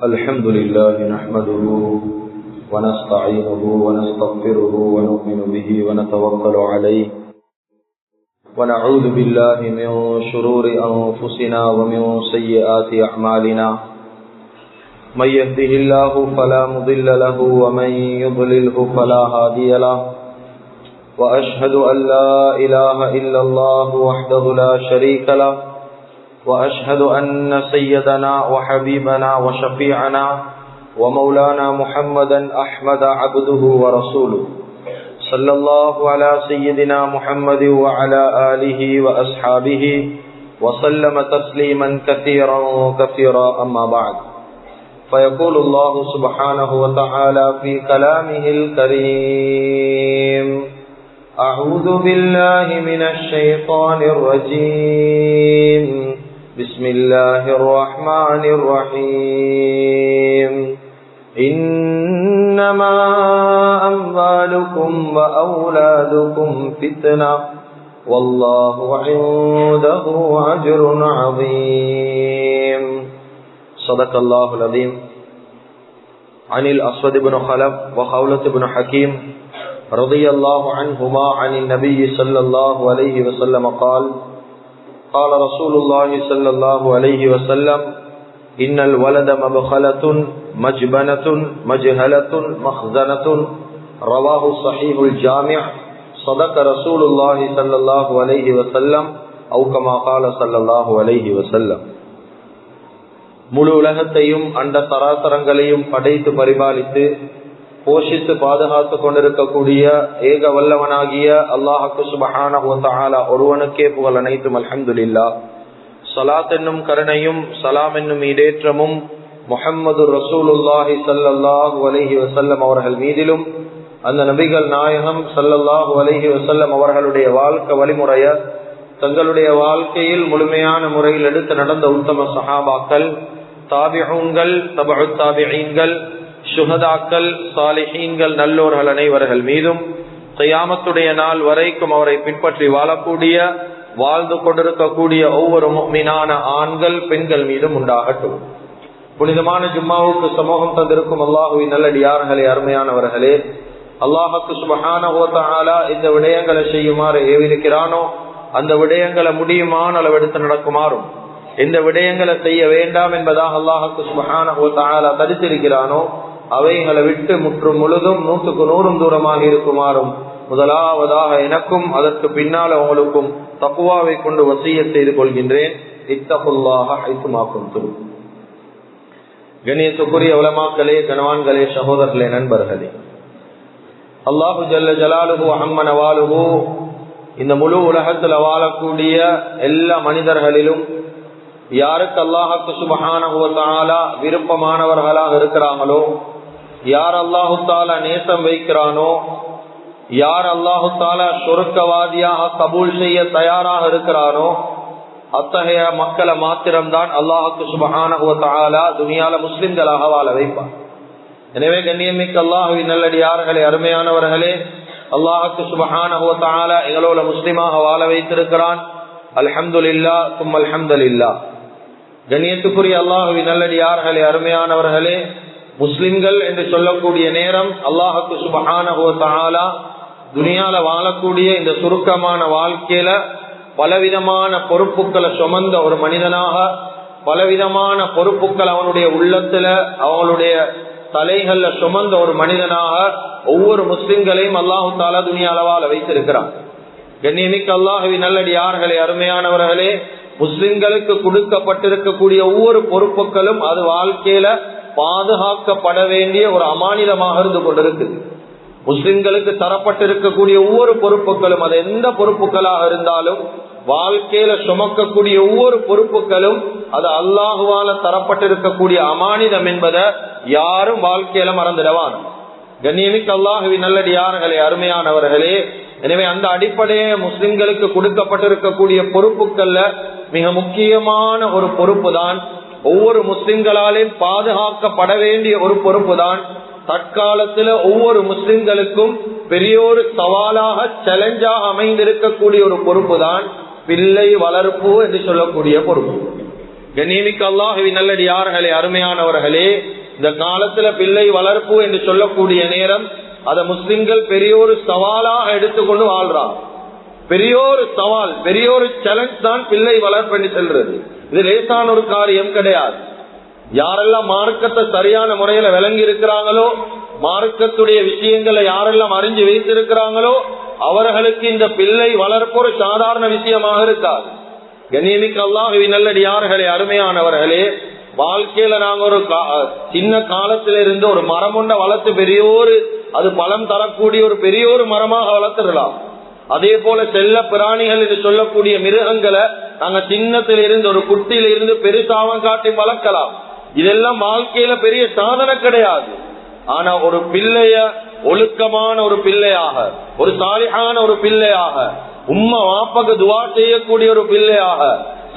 الحمد لله نحمده ونستعينه ونستغفره ونؤمن به ونتوكل عليه ونعوذ بالله من شرور أنفسنا ومن سيئات أعمالنا من يهده الله فلا مضل له ومن يضلله فلا هادي له وأشهد أن لا إله إلا الله وحده لا شريك له وأشهد أن سيدنا وحبيبنا وشفيعنا ومولانا محمدا أحمد عبده ورسوله صلى الله على سيدنا محمد وعلى آله وأصحابه وسلم تسليما كثيرا كثيرا أما بعد فيقول الله سبحانه وتعالى في كلامه الكريم أعوذ بالله من الشيطان الرجيم بسم الله الرحمن الرحيم إنما أموالكم وأولادكم فتنة والله عنده أجر عظيم صدق الله العظيم. عن الأسود بن خلف وخولة بن حكيم رضي الله عنهما عن النبي صلى الله عليه وسلم قال قال رسول الله صلى الله عليه وسلم إن الولد مبخلة مجبنة مجهلة مخزنة رواه صحيح الجامع صدق رسول الله صلى الله عليه وسلم أو كما قال صلى الله عليه وسلم. முழு உலகத்தையும் அண்ட சராசரங்களையும் படைத்து பரிபாலித்து போஷித்து பாதுகாத்து கொண்டிருக்கக்கூடிய ஏக வல்லவனாகிய அல்லாஹ்வுக்கு சுப்ஹானஹு வ தஆலா ஒருவனுக்கே புகழ் அனைத்தும். அல்ஹம்துலில்லாஹ். ஸலாத் என்னும் கருணையும் சலாம் என்னும் ஈடேற்றமும் முஹம்மது ரசூலுல்லாஹி ஸல்லல்லாஹு அலைஹி வஸல்லம் அவர்கள் மீதிலும் அந்த நபிகள் நாயகம் ஸல்லல்லாஹு அலைஹி வஸல்லம் அவர்களுடைய வாழ்க்கை வழிமுறைய தங்களுடைய வாழ்க்கையில் முழுமையான முறையில் எடுத்து நடந்த உத்தம சஹாபாக்கள், தாபிஊன்கள், தபஉத் தாபிஈன்கள், சுஹதாக்கள், சாலிஹீன்கள், நல்லோர்கள் அனைவர்கள் மீதும் கியாமத்துடைய நாள் வரைக்கும் அவரை பின்பற்றி வாழக்கூடிய வாழ்ந்து கொண்டிருக்கக்கூடிய ஒவ்வொரு முஃமினான ஆண்கள் பெண்கள் மீதும் உண்டாகட்டும். புனிதமான ஜும்மாவுக்கு சமூகம் தந்திருக்கும் அல்லாஹுவின் நல்லடியார்களே, அருமையானவர்களே, அல்லாஹ்வுக்கு சுப்ஹானஹு வ தஆலா இந்த விடயங்களை செய்யுமாறு ஏவிருக்கிறானோ அந்த விடயங்களை முடியுமான அளவெடுத்து நடக்குமாறும், எந்த விடயங்களை செய்ய வேண்டாம் என்பதாக அல்லாஹ்வுக்கு சுப்ஹானஹு வ தஆலா தடுத்திருக்கிறானோ அவைகளை விட்டு முற்றும் முழுதும் 100க்கு 100 தூரமாக இருக்குமாறும் முதலாவதாக எனக்கும் அதற்கு பின்னால் அவங்களுக்கும் தக்வாவை கொண்டு வசியத் செய்து கொள்கின்றேன். இத்தகுல்லாஹ ஹைசுமா குன்தும். கண்ணியத்துக்குரிய உலமாக்களே, கனவான்களே, சகோதரர்களே, நண்பர்களே, அல்லாஹு ஜல்ல ஜலாலுஹு அம்ம நவாலுஹு இந்த முழு உலகத்தில் வாழக்கூடிய எல்லா மனிதர்களிலும் யாருக்கு அல்லாஹ்வுக்கு சுப்ஹானஹு வ தஆலா விருப்பமானவர்களாக இருக்கிறாங்களோ, யார் அல்லாஹு தஆலா நேசம் வைக்கிறானோ, யார் அல்லாஹு தஆலா சொர்க்கவாதியாக கபூல் செய்ய தயாராக இருக்கிறானோ அத்தகைய மக்களை மாத்திரம்தான் அல்லாஹ்வுக்கு சுப்ஹானஹு வ தஆலா துனியால முஸ்லிம்களாக வாழ வைப்பார். எனவே கண்ணியமிக்க அல்லாஹ்வின் நல்லடியார்களே, அருமையானவர்களே, அல்லாஹ்வுக்கு சுப்ஹானஹு வ தஆலா எங்களோட முஸ்லிமாக வாழ வைத்திருக்கிறான். அல்ஹம்துலில்லாஹ் தும் அல்ஹம்துலில்லாஹ். கண்ணியத்துக்குரிய அல்லாஹ்வின் நல்லடியார்களே, அருமையானவர்களே, முஸ்லிம்கள் என்று சொல்லக்கூடிய நேரம் அல்லாஹ்வுக்கு சுப்ஹானஹு வ தஆலா துனியால வாழக்கூடிய இந்த சுருக்கமான வாழ்க்கையில பலவிதமான பொறுப்புகளை சுமந்த ஒரு மனிதனாக, பலவிதமான பொறுப்புகள் அவனுடைய உள்ளத்துல அவனுடைய தலைகள்ல சுமந்த ஒரு மனிதனாக ஒவ்வொரு முஸ்லிம்களையும் அல்லாஹு தஆலா துனியால வாழ வைத்திருக்கிறான். கண்ணியமிக்க அல்லாஹ்வின் நல்லடியார்களே, அருமையானவர்களே, முஸ்லிம்களுக்கு கொடுக்கப்பட்டிருக்கக்கூடிய ஒவ்வொரு பொறுப்புகளும் அது வாழ்க்கையில பாதுகாக்கப்பட வேண்டிய ஒரு அமானிதமாக இருந்து கொண்டிருக்குது. முஸ்லிம்களுக்கு தரப்பட்டிருக்கக்கூடிய ஒவ்வொரு பொறுப்புகளும் அது எந்த பொறுப்புகளாக இருந்தாலும் வாழ்க்கையில சுமக்கக்கூடிய ஒவ்வொரு பொறுப்புகளும் அது அல்லாஹுவால தரப்பட்டிருக்கக்கூடிய அமானிதம் என்பதை யாரும் வாழ்க்கையில மறந்துடவான். கண்ணியமிக்க அல்லாஹுவின் நல்லடியார்களே, அருமையானவர்களே, எனவே அந்த அடிப்படையே முஸ்லிம்களுக்கு கொடுக்கப்பட்டிருக்கக்கூடிய பொறுப்புகள்ல மிக முக்கியமான ஒரு பொறுப்பு தான், ஒவ்வொரு முஸ்லிம்களாலும் பாதுகாக்கப்பட வேண்டிய ஒரு பொறுப்பு தான், தற்காலத்துல ஒவ்வொரு முஸ்லிம்களுக்கும் பெரிய ஒரு சவாலாக சேலஞ்சாக அமைந்திருக்கக்கூடிய ஒரு பொறுப்பு தான் பிள்ளை வளர்ப்பு என்று சொல்லக்கூடிய பொறுப்பு. கண்ணியமிக்க அல்லாஹ்வின் நல்லடியார்களே, அருமையானவர்களே, இந்த காலத்துல பிள்ளை வளர்ப்பு என்று சொல்லக்கூடிய நேரம் அத முஸ்லிம்கள் பெரிய ஒரு சவாலாக எடுத்துக்கொண்டு வாழ்றாங்க. பெரிய ஒரு சவால், பெரிய ஒரு சேலஞ்ச் தான் பிள்ளை வளர்ப்பு என்று சொல்றது. இது லேசான ஒரு காரியம் கிடையாது. யாரெல்லாம் மார்க்கத்தை சரியான முறையில விளங்கி இருக்கிறாங்களோ, மார்க்கத்துடைய விஷயங்களை யாரெல்லாம் அறிஞ்சு வைத்திருக்கிறாங்களோ, அவர்களுக்கு இந்த பிள்ளை வளர்ப்பு ஒரு சாதாரண விஷயமாக இருக்காது. கண்ணியமிக்க அல்லாஹ்வின் நல்லடியார்களே, அருமையானவர்களே, வாழ்க்கையில நாங்க ஒரு சின்ன காலத்திலிருந்து ஒரு மரம் ஒன்றை வளர்த்து பெரிய ஒரு அது பலம் தரக்கூடிய ஒரு பெரிய ஒரு மரமாக வளர்த்துடலாம். அதே போல செல்ல பிராணிகள் என்று சொல்லக்கூடிய மிருகங்களை நாங்க சின்னத்திலிருந்து ஒரு குட்டியிலிருந்து பெருசாக காட்டி வளர்க்கலாம். இதெல்லாம் வாழ்க்கையில பெரிய சாதனை கிடையாது. ஆனா ஒரு பிள்ளைய ஒழுக்கமான ஒரு பிள்ளையாக, ஒரு சாலிஹான ஒரு பிள்ளையாக, உம்மா வாப்பக்கு துவா செய்யக்கூடிய ஒரு பிள்ளையாக,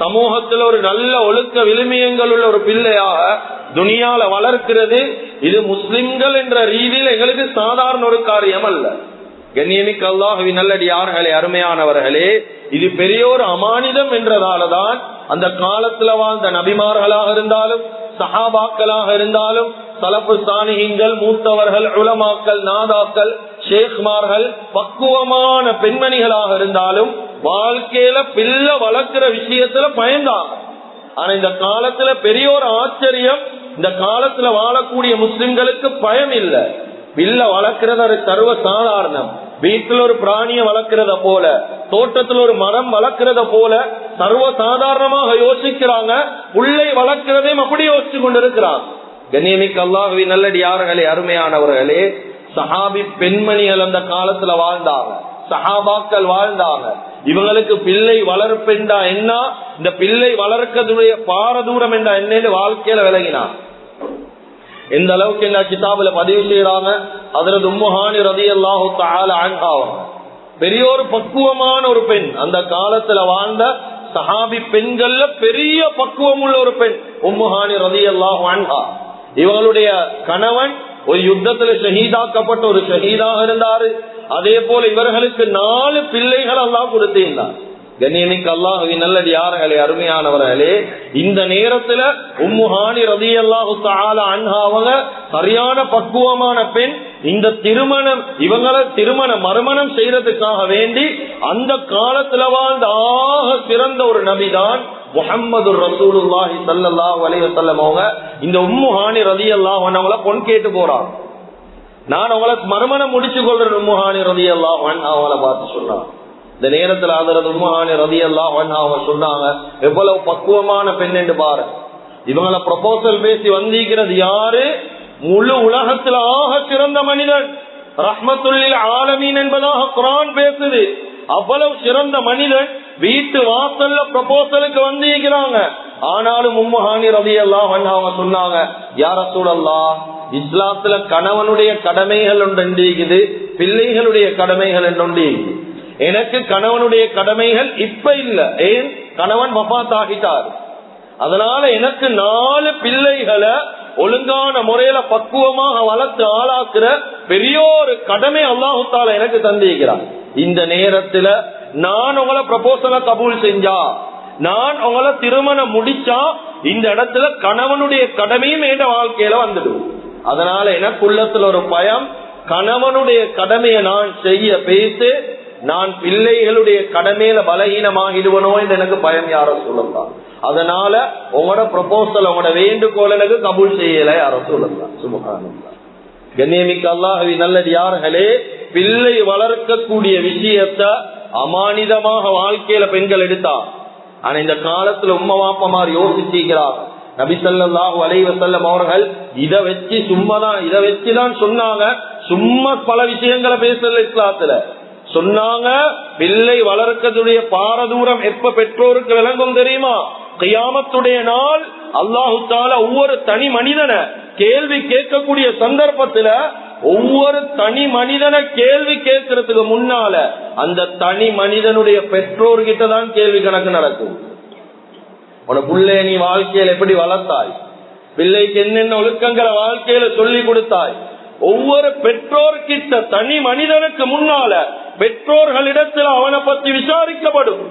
சமூகத்தில் ஒரு நல்ல ஒழுக்க விழுமியங்கள் உள்ள ஒரு பிள்ளையாக துனியால வளர்க்கிறது, இது முஸ்லிம்கள் என்ற ரீதியில் எங்களுக்கு சாதாரண ஒரு காரியம் அல்ல. கண்ணியமிக்க அல்லாஹ்வின் நல்லடியார்களே, அருமையானவர்களே, இது பெரிய ஒரு அமானிதம் என்றதாலதான் அந்த காலத்துல வாழ்ந்த நபிமார்களாக இருந்தாலும், சஹாபாக்களாக இருந்தாலும், சலஃபு சாலிஹீன்கள், மூத்தவர்கள், உலமாக்கள், நாதாக்கள், ஷேக்மார்கள், பக்குவமான பெண்மணிகளாக இருந்தாலும் வாழ்க்கையில பிள்ளை வளர்க்கிற விஷயத்துல பயந்தாங்க. ஆனா இந்த காலத்துல பெரிய ஒரு ஆச்சரியம், இந்த காலத்துல வாழக்கூடிய முஸ்லிம்களுக்கு பயம் இல்லை. பிள்ளை வளர்க்கிறது ஒரு சர்வ சாதாரணம். வீட்டில் ஒரு பிராணிய வளர்க்கிறத போல, தோட்டத்தில் ஒரு மரம் வளர்க்கிறத போல சர்வ சாதாரணமாக யோசிக்கிறாங்க. புள்ளை வளர்க்கிறதையும் அப்படி யோசிச்சு கொண்டிருக்கிறாங்க. கண்ணியமிக்க அல்லாஹ்வின் நல்லடியார்களே, அருமையானவர்களே, சஹாபி பெண்மணிகள் அந்த காலத்துல வாழ்ந்தாங்க, சஹாபாக்கள் வாழ்ந்தாங்க. இவங்களுக்கு பிள்ளை வளர்ப்பெண்டா என்ன, இந்த பிள்ளை வளர்க்கக்கூடிய பாரதூரம் என்றா என்னன்னு வாழ்க்கையில விளங்கினாங்க. எந்த அளவுக்கு என்ன கிதாபுல பதிவு செய்யறாங்க. ஹஜ்ரத் உம்மு ஹானி ரலியல்லாஹு தஆலா அன்ஹா பெரிய ஒரு பக்குவமான ஒரு பெண், அந்த காலத்துல வாழ்ந்த சஹாபி பெண்கள்ல பெரிய பக்குவம் உள்ள ஒரு பெண் உம்மு ஹானி ரலியல்லாஹு அன்ஹா. இவங்களுடைய கணவன் ஒரு யுத்தத்துல ஷஹீதாக்கப்பட்ட ஒரு ஷஹீதாக இருந்தாரு. அதே போல இவர்களுக்கு 4 பிள்ளைகள் அல்லாஹ் கொடுத்திருந்தார். கண்ணியமிக்க அல்லாஹ்வின் நல்லடியார்களே, அருமையானவர்களே, இந்த நேரத்துல உம்மு ஹானி ரலியல்லாஹு தஆலா அன்ஹா அவங்க சரியான பக்குவமான பெண். இந்த திருமணம், இவங்களை மறுமணம் செய்யறதுக்காக வேண்டி அந்த காலத்துல வாழ்ந்த ஆக சிறந்த ஒரு நபிதான் முஹம்மது ரசூலுல்லாஹி ஸல்லல்லாஹு அலைஹி வஸல்லம் அவங்க இந்த உம்மு ஹானி ரலியல்லாஹு அன்ஹா பொன் கேட்டு போறாங்க. நான் அவங்களுக்கு மறுமணம் முடிச்சு கொள்றேன் உம்மு ஹானி ரலியல்லாஹு அன்ஹா அவங்கள பார்த்து சொன்னாங்க. இந்த நேரத்துல ஹஜ்ரத் உம்மு ஹானி ரலியல்லாஹு அன்ஹா அவங்க சொன்னாங்க, எவ்வளவு பக்குவமான பெண் என்று பாரு. இவங்கள ப்ரொபோசல் பேசி வந்திருக்கிறது யாரு? முழு உலகத்துல ஆக சிறந்த மனிதன், ரஹ்மத்துல் லில் ஆலமீன் என்பதாக குர்ஆன் பேசுது. அவ்வளவு சிறந்த மனிதன் வீட்டு வாசல்ல ப்ரொபோசலுக்கு வந்திருக்கிறாங்க. ஆனாலும் உம்மு ஹானி ரலியல்லாஹு அன்ஹா அவங்க சொன்னாங்க, யா ரசூலல்லாஹ், இஸ்லாத்துல கணவனுடைய கடமைகள் ஒன்று இருக்குது, பிள்ளைகளுடைய கடமைகள் ஒன்று. எனக்கு கணவனுடைய கடமைகள் இப்ப இல்ல, ஏன் கணவன் வஃபாத் ஆகிட்டார். அதனால எனக்கு 4 பிள்ளைகளை ஒழுங்கான முறையில பக்குவமாக வளர்த்து ஆளாக்குற பெரிய ஒரு கடமை அல்லாஹ் தஆலா எனக்கு தந்திருக்கிறார். இந்த நேரத்துல நான் உங்களை ப்ரொபோசலை கபூல் செஞ்சா, நான் உங்களை திருமணம் முடிச்சா, இந்த இடத்துல கணவனுடைய கடமையும் என் வாழ்க்கையில வந்துடும். அதனால எனக்குள்ளத்துல ஒரு பயம், கணவனுடைய கடமையை நான் செய்ய பேசு, நான் பிள்ளைகளுடைய கடமையில பலகீனமாகிடுவனோ என்று எனக்கு பயம் யாரோ சொல்லலாம். அதனால உங்களோட ப்ரொபோசல், உங்களோட வேண்டுகோள் எனக்கு கபூல் செய்யல யாரோ சொல்லலாம். சுப்ஹானல்லாஹ். கண்ணியமிக்க அல்லாஹ்வின் நல்லடியார்களே, பிள்ளை வளர்க்கக்கூடிய விஷயத்தை அமானிதமாக வாழ்க்கையில பெண்கள் எடுத்தா. ஆனா இந்த காலத்துல உம்ம வாப்பமார் யோசிச்சுக்கிறார். நபி ஸல்லல்லாஹு அலைஹி வஸல்லம் அவர்கள் இதை வச்சுதான் சொன்னாங்க. சும்மா பல விஷயங்களை பேசல இஸ்லாத்துல சொன்னாங்க. பிள்ளை வளர்க்கக்கூடிய பாரதூரம் எப்ப பெற்றோருக்கு விளங்கும் தெரியுமா? கியாமத்துடைய நாள் அல்லாஹு தஆலா ஒவ்வொரு தனி மனிதனை கேள்வி கேட்கக்கூடிய சந்தர்ப்பத்துல ஒவ்வொரு தனி மனிதனை கேள்வி கேட்கறதுக்கு முன்னால அந்த தனி மனிதனுடைய பெற்றோர்கிட்ட தான் கேள்வி கணக்கு நடக்கும். உன பிள்ளை நீ வாழ்க்கையில எப்படி வளர்த்தாய், பிள்ளைக்கு என்னென்ன ஒழுக்கங்களை வாழ்க்கையில சொல்லி கொடுத்தாய், ஒவ்வொரு பெற்றோர்கிட்ட தனி மனிதனுக்கு முன்னால பெற்றோர்களிடத்தில் அவனை பத்தி விசாரிக்கப்படும்.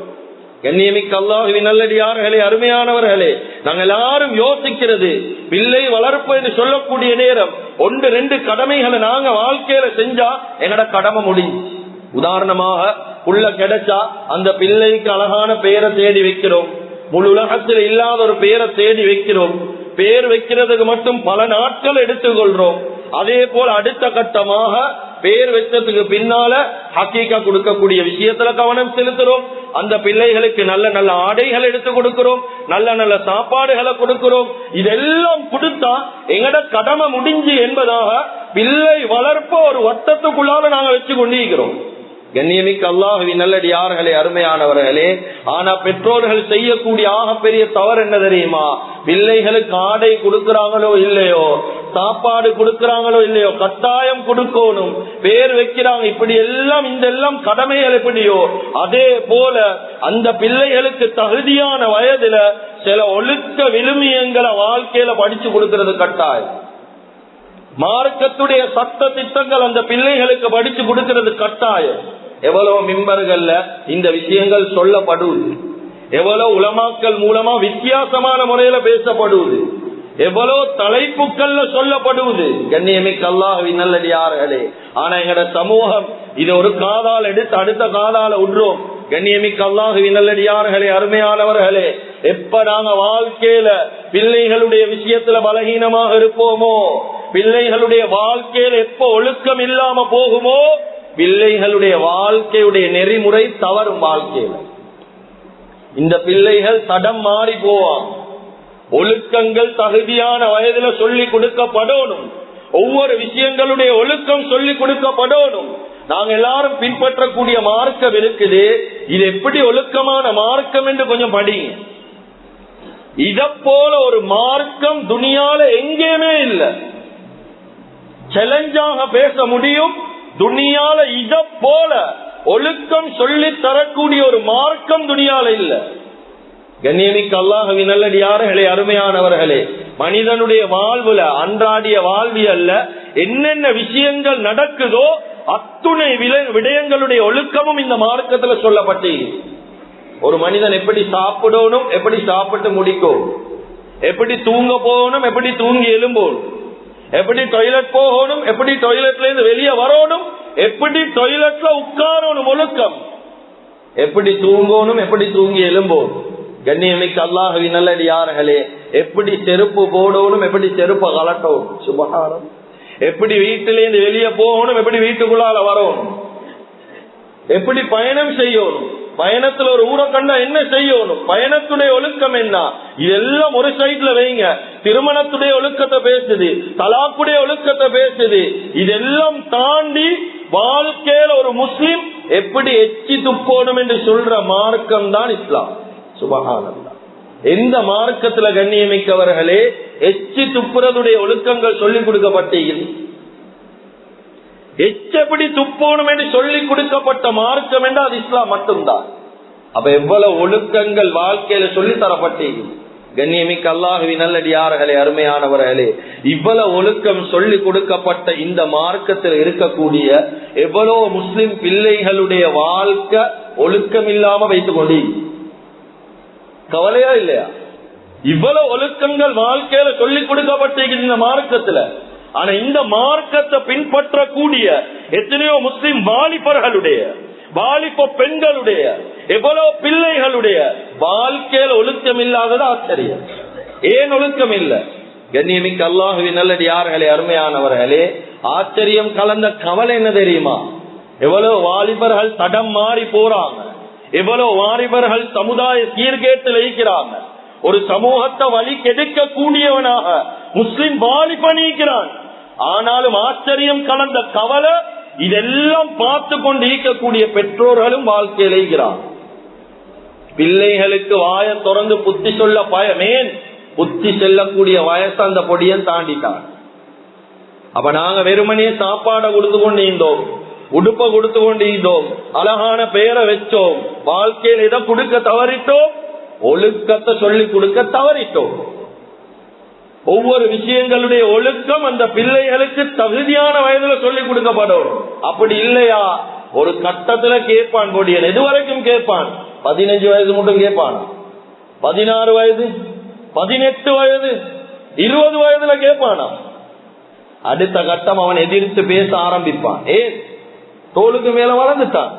கண்ணியமிக்க அல்லாஹ்வின் நல்லடியார்களே, அருமையானவர்களே, நாங்கள் எல்லாரும் யோசிக்கிறது, பிள்ளை வளர்ப்பு என்று சொல்லக்கூடிய நேரம் 1-2 கடமைகளை நாங்க வாழ்க்கையில செஞ்சா எங்கட கடமை முடிஞ்சு. உதாரணமாக புள்ள கிடைச்சா அந்த பிள்ளைக்கு அழகான பெயரை தேடி வைக்கிறோம். முழு உலகத்தில் இல்லாத ஒரு பெயரை தேடி வைக்கிறோம். பேர் வைக்கிறதுக்கு மட்டும் பல நாட்கள் எடுத்துக்கொள்றோம். அதே போல அடுத்த கட்டமாக பேர் வச்சதுக்கு பின்னால ஹக்கீகா கொடுக்கக்கூடிய விஷயத்துல கவனம் செலுத்துறோம். அந்த பிள்ளைகளுக்கு நல்ல நல்ல ஆடைகள் எடுத்து கொடுக்கிறோம், நல்ல நல்ல சாப்பாடுகளை கொடுக்கிறோம். இதெல்லாம் கொடுத்தா எங்கட கடமை முடிஞ்சு என்பதாக பிள்ளை வளர்ப்ப ஒரு வட்டத்துக்குள்ளால நாங்க வச்சு கொண்டிருக்கிறோம். கண்ணியமிக்க அல்லாஹ்வின் நல்லடியார்களே, அருமையானவர்களே, ஆனா பெற்றோர்கள் செய்யக்கூடிய ஆகப்பெரிய தவறு என்ன தெரியுமா? பிள்ளைகளுக்கு ஆடை கொடுக்கிறாங்களோ இல்லையோ, சாப்பாடு கொடுக்கிறாங்களோ இல்லையோ, கட்டாயம் கொடுக்கணும், பேர் வைக்கிறாங்க, இப்படி எல்லாம் இந்த எல்லாம் கடமைகள் எப்படியோ அதே போல அந்த பிள்ளைகளுக்கு தகுதியான வயதுல சில ஒழுக்க விழுமியங்களை வாழ்க்கையில படிச்சு கொடுக்கிறது கட்டாயம். மார்க்கத்துடைய சட்ட திட்டங்கள் அந்த பிள்ளைகளுக்கு படிச்சு கொடுக்கிறது கட்டாயம். எவ்வளவு மிம்பர்கள்ல இந்த விஷயங்கள் சொல்லப்படுவது, எவ்வளவு உலமாக்கள் மூலமா வித்தியாசமான முறையில பேசப்படுவது, எவ்வளவு தலைப்புகள்ல சொல்லப்படுவது. கண்ணியமிக்க அல்லாஹ்வின் நல்லடியார்களே, ஆனா எங்கட சமூகம் இது ஒரு காதால் எடுத்து அடுத்த காதால விடுறோம். கண்ணியமிக்க அல்லாஹ்வின் நல்லடியார்களே, அருமையானவர்களே, எப்ப நாங்க வாழ்க்கையில பிள்ளைகளுடைய விஷயத்துல பலகீனமாக இருப்போமோ, பிள்ளைகளுடைய வாழ்க்கையில எப்ப ஒழுக்கம் இல்லாம போகுமோ, பிள்ளைகளுடைய வாழ்க்கையுடைய நெறிமுறை தவறும். வாழ்க்கையில இந்த பிள்ளைகள் தடம் மாறி போவாங்க. ஒழுக்கங்கள் தகுதியான வயதுல சொல்லி கொடுக்கப்படணும். ஒவ்வொரு விஷயங்களுடைய ஒழுக்கம் சொல்லி கொடுக்கப்படணும். நாங்க எல்லாரும் பின்பற்றக்கூடிய மார்க்கம் இருக்குது, இது எப்படி ஒழுக்கமான மார்க்கம் என்று கொஞ்சம் படிங்க. இத போல ஒரு மார்க்கம் துனியால எங்கேயுமே இல்லை. சேலஞ்சாக பேச முடியும், துனியால இத போல ஒழுக்கம் சொல்லி தரக்கூடிய ஒரு மார்க்கம் துனியால இல்ல. கண்ணியமிக்க அல்லாஹ்வின் நல்லடியார்களே, அருமையானவர்களே, மனிதனுடைய வாழ்வுல அன்றாடிய வாழ்வியல்ல என்னென்ன விஷயங்கள் நடக்குதோ அத்துணை விடயங்களுடைய ஒழுக்கமும் இந்த மார்க்கத்துல சொல்லப்பட்டு, ஒரு மனிதன் எப்படி சாப்பிடணும், எப்படி சாப்பிட்டு முடிக்கும், எப்படி தூங்க போகணும், எப்படி தூங்கி எழும்போணும், எப்படி டாய்லெட் போகணும், எப்படி டாய்லெட்ல இருந்து வெளியே வரணும், எப்படி டாய்லெட்ல உட்காரணும், ஒழுக்கம், எப்படி தூங்கணும், எப்படி தூங்கி எழும்போணும். கண்ணியமிக்க அல்லாஹ்வின் நல்லடியார்களே, எப்படி செருப்பு போடணும், எப்படி செருப்பை கலட்டணும், சுபஹானல்லாஹ், எப்படி வீட்டிலேருந்து வெளியே போகணும், எப்படி வீட்டுக்குள்ளால வரணும், எப்படி பயணம் செய்யணும், பயணத்துல ஒரு ஊரை கண்டா என்ன செய்யணும், பயணத்துடைய ஒழுக்கம் என்ன, இதெல்லாம் ஒரு சைட்ல வைங்க. திருமணத்துடைய ஒழுக்கத்தை பேசுது, தலாக்குடைய ஒழுக்கத்தை பேசுது. இதெல்லாம் தாண்டி வாழ்க்கையில ஒரு முஸ்லிம் எப்படி எச்சி துப்போணும் என்று சொல்ற மார்க்கம் தான் இஸ்லாம். சுபஹானல்லாஹ். எந்த மார்க்கத்துல கண்ணியமிக்கவர்களே எச்சி துப்புறதுடைய ஒழுக்கங்கள் சொல்லிக் கொடுக்கப்பட்டீர்கள், எச்சப்படி துப்போணும் என்று சொல்லிக் கொடுக்கப்பட்ட மார்க்கம் என்று அது இஸ்லாம் மட்டும்தான். அப்ப எவ்வளவு ஒழுக்கங்கள் வாழ்க்கையில சொல்லி தரப்பட்டீர்கள். கண்ணியமிக்க அல்லாஹ்வின் நல்லடியார்களே, அருமையானவர்களே, இவ்வளவு ஒழுக்கம் சொல்லி கொடுக்கப்பட்ட இந்த மார்க்கத்தில் இருக்கக்கூடிய எவ்வளவு முஸ்லிம் பிள்ளைகளுடைய வாழ்க்கை ஒழுக்கம் இல்லாம வைத்துக் கொண்டு கவலையா இல்லையா? இவ்வளவு ஒழுக்கங்கள் வாழ்க்கையில சொல்லிக் கொடுக்கப்பட்டிருக்கிற இந்த மார்க்கத்துல. ஆனா இந்த மார்க்கத்தை பின்பற்றக்கூடிய எத்தனையோ முஸ்லிம் வாலிபர்களுடைய, வாலிப பெண்களுடைய, எவ்வளவு பிள்ளைகளுடைய வாழ்க்கையில ஒழுக்கம் இல்லாதது ஆச்சரியம். ஏன் ஒழுக்கம் இல்ல? கண்ணியமிக்க அல்லாஹ்வின் நல்லடியார்களே, அருமையானவர்களே, ஆச்சரியம் கலந்த கவலை என்ன தெரியுமா? எவ்வளவு வாலிபர்கள் தடம் மாறி போறாங்க, எவ்வளவு வாலிபர்கள் சமுதாய சீர்கேட்டில் இருக்கிறாங்க. ஒரு சமூகத்தை வழி கெடுக்க கூடியவனாக முஸ்லிம் வாலிபன் இருக்கிறான். ஆனாலும் ஆச்சரியம் கலந்த கவலை, இதெல்லாம் பார்த்து கொண்டு இருக்கக்கூடிய பெற்றோர்களும் வாழ்க்கையில் இருக்கிறார். பிள்ளைகளுக்கு வாய திறந்து புத்தி சொல்ல பயமேன், புத்தி செல்லக்கூடிய வயசு அந்த பொடியன் தாண்டிட்டான். அப்ப நாங்க வெறுமனே சாப்பாடை கொடுத்து கொண்டு இருந்தோம், உடுப்ப கொடுத்து கொண்டு இருந்தோம், அழகான பெயரை வச்சோம், வாழ்க்கையில் எதை கொடுக்க தவறிட்டோம், ஒழுக்கத்தை சொல்லி கொடுக்க தவறிட்டோம். ஒவ்வொரு விஷயங்களுடைய ஒழுக்கம் அந்த பிள்ளைகளுக்கு தகுதியான வயதுல சொல்லி கொடுக்கப்படும். அப்படி இல்லையா ஒரு கட்டத்துல கேட்பான் பொடியன், எது வரைக்கும் கேட்பான், 15 வயது மட்டும் கேட்பானா? 16 வயது, 18 வயது, 20 வயதுல கேட்பானா? அடுத்த கட்டம் அவன் எதிர்த்து பேச ஆரம்பிப்பான். ஏன்? தோளுக்கு மேல வளர்ந்துட்டான்.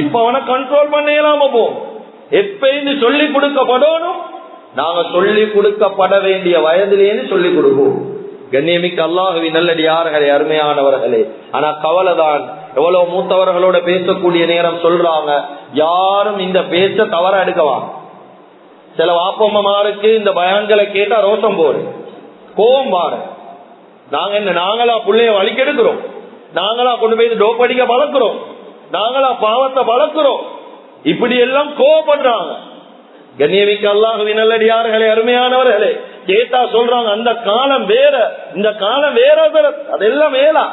இப்ப அவனை கண்ட்ரோல் பண்ண இயலாம போகும். எப்ப சொல்லி கொடுக்கப்படணும்? நாங்க சொல்லி கொடுக்கப்பட வேண்டிய வயதிலேன்னு சொல்லி கொடுப்போம். கண்ணியமிக்க அல்லாஹுவின் நல்லடியார்களே, அருமையானவர்களே. ஆனா கவலைதான், எவ்வளவு மூத்தவர்களோட பேசக்கூடிய நேரம் சொல்றாங்க, யாரும் இந்த பேச்ச தவற எடுக்கவாங்க. சில வாப்பம்மாருக்கு இந்த பயான்களை கேட்டா ரோஷம் போடு, கோபம் பாரு. நாங்க என்ன, நாங்களா பிள்ளைய வலிக்கெடுக்கிறோம்? நாங்களா கொண்டு போய் டோப் அடிக்க பழக்கிறோம்? நாங்களா பாவத்தை பழக்கிறோம்? இப்படி எல்லாம் கோவப்படுறாங்க. கண்ணியமிக்க அல்லாஹுவின் நல்லடியார்களே, அருமையானவர்களே, கேட்டா சொல்றாங்க அந்த காலம் வேற, இந்த காலம் வேற, அதெல்லாம் வேறா.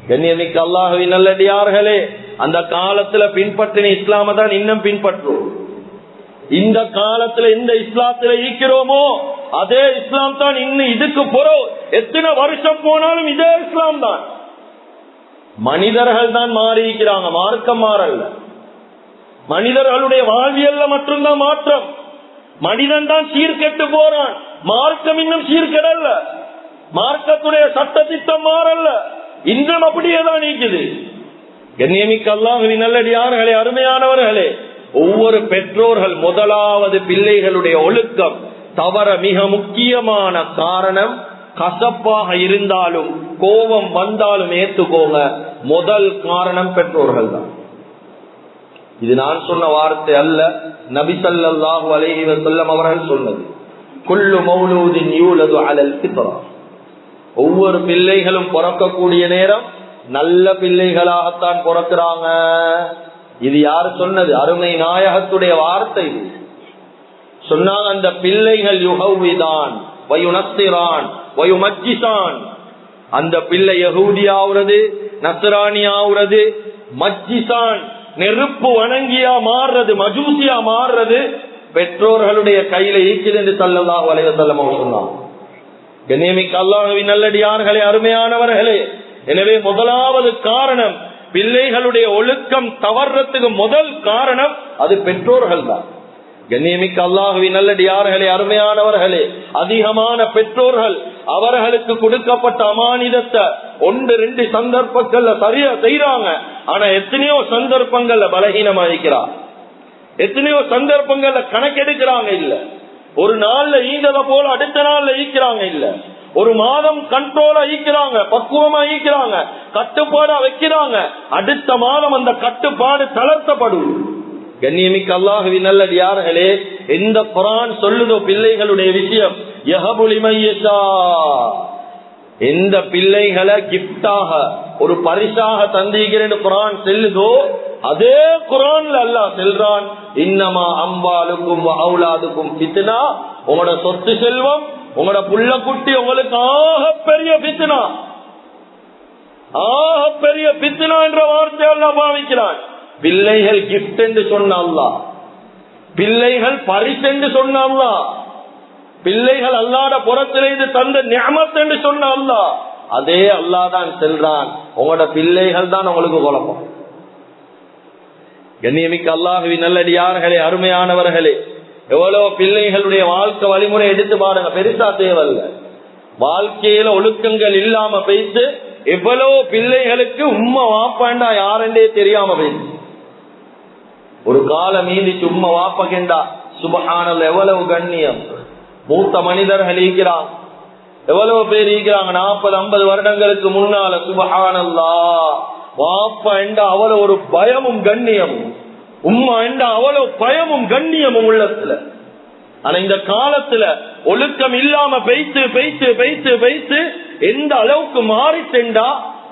கண்ணியமிக்க அல்லாஹுவின் நல்லடியார்களே, அந்த காலத்துல பின்பற்றின இஸ்லாம தான் இன்னும் பின்பற்றுவோம். இந்த காலத்துல இந்த இஸ்லாத்துல ஈக்கிறோமோ அதே இஸ்லாம் தான் இன்னும். இதுக்கு பிறகு எத்தனை வருஷம் போனாலும் இதே இஸ்லாம் தான். மனிதர்கள் தான் மாறி இருக்கிறாங்க, மார்க்கம் மாறல்ல. மனிதர்களுடைய வாழ்வியல்ல மட்டும்தான் மாற்றம். மனிதன் தான் சீர்கெட்டு போறான், மார்க்கம் இன்னும் சீர்கெடல்ல. மார்க்கத்துடைய சட்ட திட்டம் மாறல்ல, இன்னும் அப்படியேதான் நீக்குது. கண்ணியமிக்க அல்லாஹுவின் நல்லடியார்களே, அருமையானவர்களே, ஒவ்வொரு பெற்றோர்கள் முதலாவது பிள்ளைகளுடைய ஒழுக்கம் தவற மிக முக்கியமான காரணம், கசப்பாக இருந்தாலும் கோபம் வந்தாலும் ஏத்துக்கோங்க, முதல் காரணம் பெற்றோர்கள் தான். இது நான் சொன்ன வார்த்தை அல்ல, நபி ஸல்லல்லாஹு அலைஹி வஸல்லம் அவர்கள் சொன்னது. குல்லு மௌலூதின் யூலது அலல் ஃபித்ரா. ஒவ்வொரு பிள்ளைகளும் பிறக்கக்கூடிய நேரம் நல்ல பிள்ளைகளாகத்தான் பிறக்கிறாங்க. இது யாரு சொன்னது? அருமை நாயகத்துடைய வார்த்தை. சொன்னாங்க அந்த பிள்ளைகள் யுஹவ்விதான் வயுனஸ்ஸிரான் வயுமஜ்ஜிசான். அந்த பிள்ளை யஹூதி ஆவுறது, நஸ்ரானி ஆவுறது, மஜ்ஜிசான் நெருப்பு வணங்கியா மாறுறது, மஜூசியா மாறுறது பெற்றோர்களுடைய கையில ஈக்குது என்று ஸல்லல்லாஹு அலைஹி வஸல்லம் சொன்னாங்க. கண்ணியமிக்க அல்லாஹ்வின் நல்லடியார்களே, அருமையானவர்களே, எனவே முதலாவது காரணம் பிள்ளைகளுடைய ஒழுக்கம் தவறத்துக்கு முதல் காரணம் அது பெற்றோர்கள் தான். கண்ணியமிக்க அல்லாஹ்வின் நல்லடியார்களே, அருமையானவர்களே, அதிகமான பெற்றோர்கள் அவர்களுக்கு கொடுக்கப்பட்ட அமானிதத்தை 1-2 சந்தர்ப்பங்கள்ல சரியா செய்யறாங்க. ஆனா எத்தனையோ சந்தர்ப்பங்கள்ல பலகீனமா இருக்கிறார், எத்தனையோ சந்தர்ப்பங்கள்ல கணக்கெடுக்கிறாங்க இல்ல. ஒரு நாள்ல ஈந்தத போல அடுத்த நாள்ல ஈக்கிறாங்க இல்ல. ஒரு மாதம் கண்ட்ரோலா ஈக்கிறாங்க, பக்குவமா ஈக்கிறாங்க, கட்டுப்பாடா வைக்கிறாங்க. அடுத்த மாதம் அந்த கட்டுப்பாடு தளர்த்தப்படும். கண்ணியமிக்க அல்லாஹுவின் நல்லடியார்களே, எந்த குர்ஆன் சொல்லுதோ பிள்ளைகளுடைய விஷயம், யஹபுல் லிமையஷா, எந்த பிள்ளைகளை கிஃப்டாக ஒரு பரிசாக தந்திக்கிறேன்னு குர்ஆன் சொல்லுதோ அதே குர்ஆன்ல அல்லாஹ் சொல்றான், இன்னமா அம்வாலுக்கும் வ அவுலாதுக்கும் ஃபித்னா. உங்களோட சொத்து செல்வம், உங்களோட புள்ள குட்டி உங்களுக்கு ஆக பெரிய ஃபித்னா, ஆக பெரிய ஃபித்னா என்ற வார்த்தை அல்லாஹ் பாவிக்கிறான். பிள்ளைகள் கிஃப்ட் என்று சொன்ன அல்லாஹ், பிள்ளைகள் பரிசு என்று சொன்ன அல்லாஹ், பிள்ளைகள் அல்லாஹ்வுடைய புறத்திலிருந்து தந்த நிஅமத் என்று சொன்ன அல்லாஹ், அதே அல்லாஹ் தான் சொல்றான் உங்களோட பிள்ளைகள் தான் உங்களுக்கு குழப்பம். கண்ணியமிக்க அல்லாஹ்வின் நல்லடியார்களே, அருமையானவர்களே, எவ்வளவு பிள்ளைகளுடைய வாழ்க்கை வழிமுறை எடுத்து பாருங்க. பெருசா தேவையில்ல, வாழ்க்கையில ஒழுக்கங்கள் இல்லாம பேசி எவ்வளவு பிள்ளைகளுக்கு உம்மா வாப்பாண்டா யாருண்டே தெரியாம பேசி. ஒரு காலம் மீதிச்சு உம்மா வாப்பகண்டா சுபஹானல்லாஹ், எவ்வளவு கண்ணியம். மூத்த மனிதர்கள் இருக்கிறாங்க, எவ்வளவு பேர் இருக்கிறாங்க 40-50 வருடங்களுக்கு முன்னால. சுபஹானல்லாஹ், வாப்பா என்றா அவ்வளவு ஒரு பயமும் கண்ணியமும், உம்மா என்றா அவ்வளவு பயமும் கண்ணியமும் உள்ளத்துல. ஆனா இந்த காலத்துல ஒழுக்கம் இல்லாம பேய்த்து பேய்த்து பேய்த்து பேய்த்து எந்த அளவுக்கு மாறிட்டா,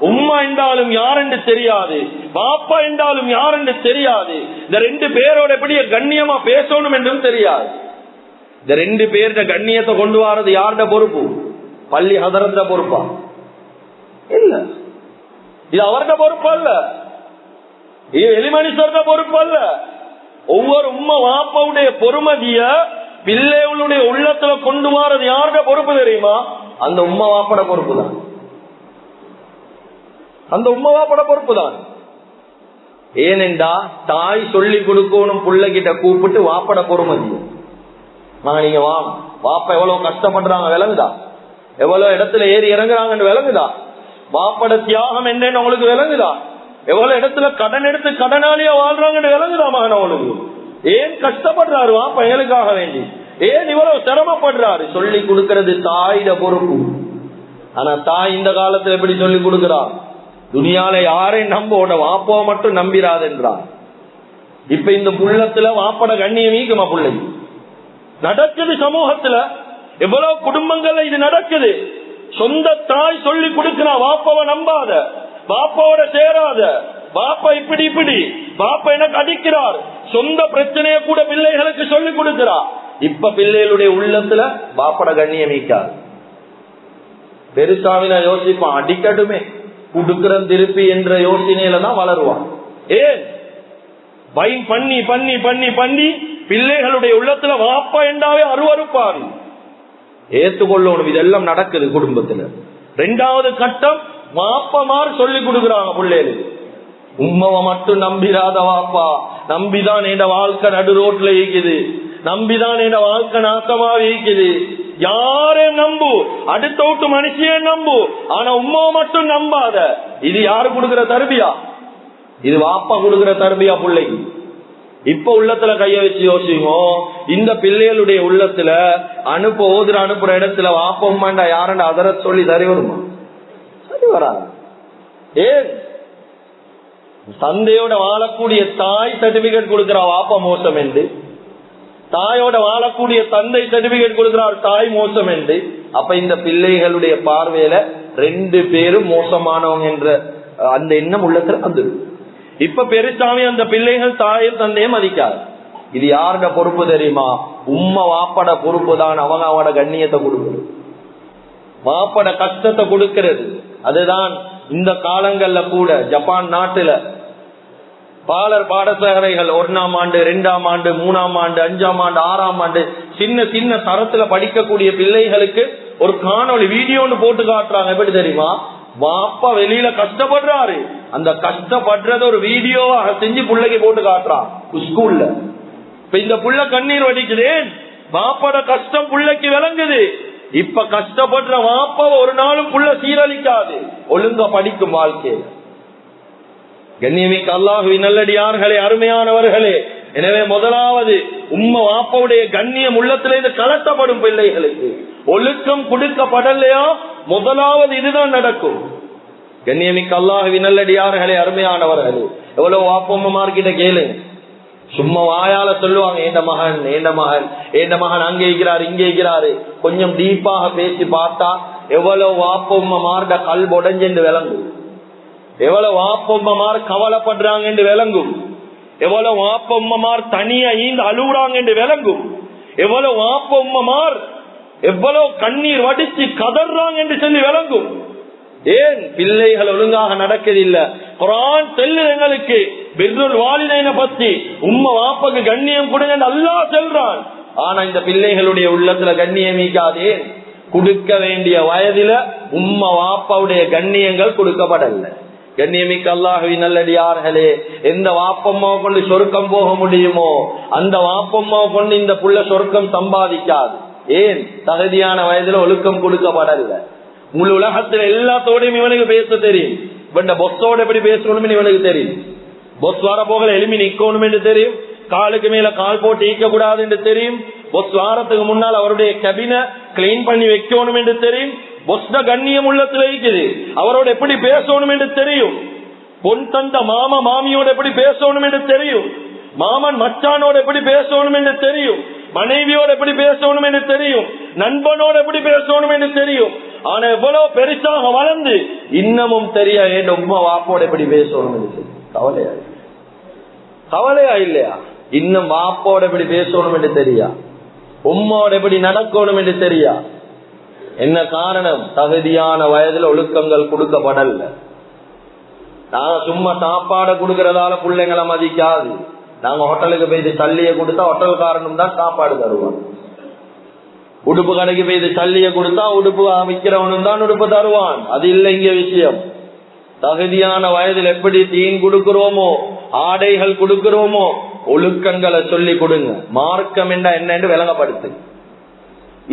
உம்மா என்றாலும் யாரென்று தெரியாது, பாப்பா என்றாலும் யாரென்று தெரியாது, இந்த 2 பேரோட எப்படி கண்ணியமா பேசணும் என்றும் தெரியாது. இந்த 2 பேருட கண்ணியத்தை கொண்டு வரது யாருட பொறுப்பு? பள்ளி ஹதரத்த பொறுப்பா? இல்ல, இது அவருடைய பொறுப்பு அல்ல, இது எலிமனிசருடைய பொறுப்பு அல்ல. ஒவ்வொரு உம்மா வாப்பாவுடைய பொறுமதிய பிள்ளைகளுடைய உள்ளத்துல கொண்டு வரது யாருடைய பொறுப்பு தெரியுமா? அந்த உம்மா வாப்பட பொறுப்பு தான், அந்த உம்மா வாப்பட பொறுப்பு தான். ஏனென்றா தாய் சொல்லி கொடுக்கணும் பிள்ளைகிட்ட கூப்பிட்டு வாப்பட பொறுமதி. நீங்க வாங்க, வாப்பா எவ்வளவு கஷ்டப்படுறாங்க விளங்குதா, எவ்வளவு இடத்துல ஏறி இறங்குறாங்கன்னு விளங்குதா, வாப்பட தியாகம் என்னன்னு உங்களுக்கு விளங்குதா, எவ்வளவு இடத்துல கடன் எடுத்து கடனாளியா வாழ்றாங்கன்னு விளங்குதா மகன் அவனுக்கு. ஏன் கஷ்டப்படுறாரு வாப்பா எங்களுக்காக வேண்டி, ஏன் இவ்வளவு சிரமப்படுறாரு, சொல்லி கொடுக்கிறது தாயிட பொறுப்பு. ஆனா தாய் இந்த காலத்துல எப்படி சொல்லி கொடுக்கிறா, துனியால யாரையும் நம்ப வாப்பாவை மட்டும் நம்பிராது என்றார். இப்ப இந்த புள்ளத்துல வாப்பட கண்ணியம் ஈக்குமா பிள்ளை நடக்குது சமூகத்துல, எவ்வளவு குடும்பங்கள்ல இது நடக்குது. சொந்த தாய் சொல்லி கொடுக்கிறா வாப்பாவை நம்பாத, பாப்பாவோட சேராத, பாப்பா இப்படி இப்படி, பாப்பா எனக்கு அடிக்கிறார், சொந்த பிரச்சனைய கூட பிள்ளைகளுக்கு சொல்லி கொடுக்கிறா. இப்ப பிள்ளைகளுடைய உள்ளத்துல பாப்பட கண்ணியம் ஈக்காது. பெருசாவினா யோசிப்பான், அடிக்கட்டுமே குடுக்கிற திருப்பி என்ற யோசனையில தான் வளருவான். ஏன் பயம் பண்ணி பண்ணி பண்ணி பண்ணி பிள்ளைகளுடைய உள்ளத்துல வாப்பா என்றாவே அருவருப்பாரு. ஏத்துக்கொள்ளணும், இதெல்லாம் நடக்குது குடும்பத்துல. இரண்டாவது கட்டம், வாப்பமார் சொல்லி கொடுக்குறாங்க பிள்ளைகளுக்கு, உம்மாவை மட்டும் நம்பிராத வாப்பா, நம்பிதான் என் வாழ்க்கை நடு ரோட்ல இருக்குது, நம்பிதான் என் வாழ்க்கை நாசமா இருக்குது. யாரையும் நம்பு, அடுத்த விட்டு மனுஷியே நம்பு, ஆனா உம்மாவை மட்டும் நம்பாத. இது யாரு கொடுக்கிற தர்பியா? இது வாப்பா கொடுக்கிற தர்பியா பிள்ளைக்கு? இப்ப உள்ளத்துல கைய வச்சு யோசிங்க, இந்த பிள்ளைகளுடைய உள்ளத்துல அனுப்புற இடத்துல வாப்பா உம்மாண்டா யாரண்டா அதர சொல்லி சரி வருமா? சரி வராது. ஏன் தந்தையோட வாழக்கூடிய தாய் சர்டிபிகேட் கொடுக்கிறா வாப்பா மோசம் என்று, தாயோட வாழக்கூடிய தந்தை சர்டிபிகேட் கொடுக்கிறார் தாய் மோசம் என்று. அப்ப இந்த பிள்ளைகளுடைய பார்வையில ரெண்டு பேரும் மோசமானவங்க என்ற அந்த எண்ணம் உள்ளத்துல வந்துடும். இப்ப பெருசாமி அந்த பிள்ளைகள் தாயும் தந்தையும் மதிக்காது. இது யாரோட பொறுப்பு தெரியுமா? உம்மா வாப்பட பொறுப்பு தான். அவங்க அவனோட கண்ணியத்தை கொடுக்கிறது, வாப்பட கஷ்டத்தை கொடுக்கிறது. அதுதான் இந்த காலங்கள்ல கூட ஜப்பான் நாட்டுல பாடசாலைகள் 1ஆம் ஆண்டு 2ஆம் ஆண்டு 3ஆம் ஆண்டு 5ஆம் ஆண்டு 6ஆம் ஆண்டு சின்ன சின்ன தரத்துல படிக்கக்கூடிய பிள்ளைகளுக்கு ஒரு காணொளி வீடியோன்னு போட்டு காட்டுறாங்க. எப்படி தெரியுமா? வாப்பா வெளியில கஷ்டப்படுறாரு, அந்த கஷ்டப்படுறத ஒரு வீடியோவாக செஞ்சு பிள்ளைக்கு போட்டு காட்டுறான் ஸ்கூல்ல. இப்ப இந்த புள்ள கண்ணீர் வடிக்குது, வாப்பட கஷ்டம் பிள்ளைக்கு விளங்குது. இப்ப கஷ்டப்படுற வாப்பாவை ஒரு நாளும் புள்ள சீரழிக்காது, ஒழுங்கா படிக்கும் வாழ்க்கையில. கண்ணியமிக்க அல்லாஹுவின் நல்லடியார்களே, அருமையானவர்களே, எனவே முதலாவது உம்மா வாப்பாவுடைய கண்ணியம் உள்ளத்திலிருந்து கலட்டப்படும் பிள்ளைகளுக்கு ஒழுக்கம் கொடுக்கப்படலையா, முதலாவது இதுதான் நடக்கும். கண்ணியமிக்க அல்லாஹுவின் நல்லடியார்களே, அருமையானவர்களே, எவ்வளவு வாப்பம்மார்கிட்ட கேளுங்க, சும்மா வாயால சொல்லுவாங்க ஏண்ட மகன் ஏண்ட மகன் ஏண்ட மகன் அங்கே இருக்கிறாரு இங்கே இருக்கிறாரு. கொஞ்சம் டீப்பாக பேசி பார்த்தா எவ்வளவு வாப்பம்மார்ட கல் உடைஞ்சு விளங்கும், எவ்வளவு வாப்பம்மார் கவலைப்படுறாங்க என்று விளங்கும், எவ்வளவு வாப்பம்மார் தனியா ஈந்து அழுகுறாங்க என்று விளங்கும், எவ்வளவு வாப்பம்மார் எவ்வளவு கண்ணீர் வடிச்சு கதறாங்க என்று சொல்லி விளங்கும். ஏன் பிள்ளைகள் ஒழுங்காக நடக்கதில்லை. குர்ஆன் சொல்லுது எங்களுக்கு பிர்ருல் வாலிதைன பத்தி, உம்மா வாப்பாக்கு கண்ணியம் கொடுங்க அல்லாஹ் சொல்றான். ஆனா இந்த பிள்ளைகளுடைய உள்ளத்துல கண்ணியம் ஈக்காதே. கொடுக்க வேண்டிய வயதில உம்மா வாப்பாவுடைய கண்ணியங்கள் கொடுக்கப்படல. கண்ணியமிக்க அல்லாஹுவின் நல்லடியார்களே, எந்த வாப்பம்மாவை கொண்டு சொர்க்கம் போக முடியுமோ அந்த வாப்பம்மாவை கொண்டு இந்த புள்ள சொர்க்கம் சம்பாதிக்காது. ஏன்? தகுதியான வயதுல ஒழுக்கம் கொடுக்கப்படல. முழு உலகத்துல எல்லாத்தோடையும் இவனுக்கு பேச தெரியும், இவன் பொஸ்ஸோட எப்படி பேசணும்னு இவனுக்கு தெரியும், பொஸ் வர போகல எலும்பி நிக்கணும் என்று தெரியும், காலுக்கு மேல கால் போட்டு ஈக்க கூடாது என்று தெரியும், பொஸ் வாரத்துக்கு முன்னால் அவருடைய கேபினை கிளீன் பண்ணி வைக்கணும் என்று தெரியும், பொஸ்ட கண்ணியம் உள்ளத்துல இருக்குது, அவரோட எப்படி பேசணும் என்று தெரியும், பொன் தந்த மாமா மாமியோட எப்படி பேசணும் என்று தெரியும், மாமன் மச்சானோட எப்படி பேசணும் என்று தெரியும், மனைவியோட எப்படி பேசணும் என்று தெரியும், நண்பனோட எப்படி பேசணும் என்று தெரியும். ஆனா எவ்வளவு பெருசாக வளர்ந்து இன்னமும் தெரிய என் உம்மா வாப்போட எப்படி பேசணும் என்று தெரியும். கவலையா இல்லையா? இன்னும் வாப்போட எப்படி பேசணும் என்று தெரியா, உம்மாவோட எப்படி நடக்கணும் என்று தெரியா. என்ன காரணம்? தகுதியான வயதுல ஒழுக்கங்கள் கொடுக்கப்படல. நாங்க சும்மா சாப்பாடு கொடுக்கறதால பிள்ளைங்களை மதிக்காது. நாங்க ஹோட்டலுக்கு போய் சல்லிய கொடுத்தா ஹோட்டல்காரனும் தான் சாப்பாடு தருவான், உடுப்பு கடைக்கு போய் சல்லிய கொடுத்தா உடுப்பு விற்கிறவனும் தான் உடுப்பு தருவான். அது இல்லை இங்க விஷயம். தகுதியான வயதில் எப்படி தீன் கொடுக்கிறோமோ ஆடைகள் கொடுக்கிறோமோ ஒழுக்கங்களை சொல்லி கொடுங்க. மார்க்கம் என்னன்னு விளங்கப்படுத்து,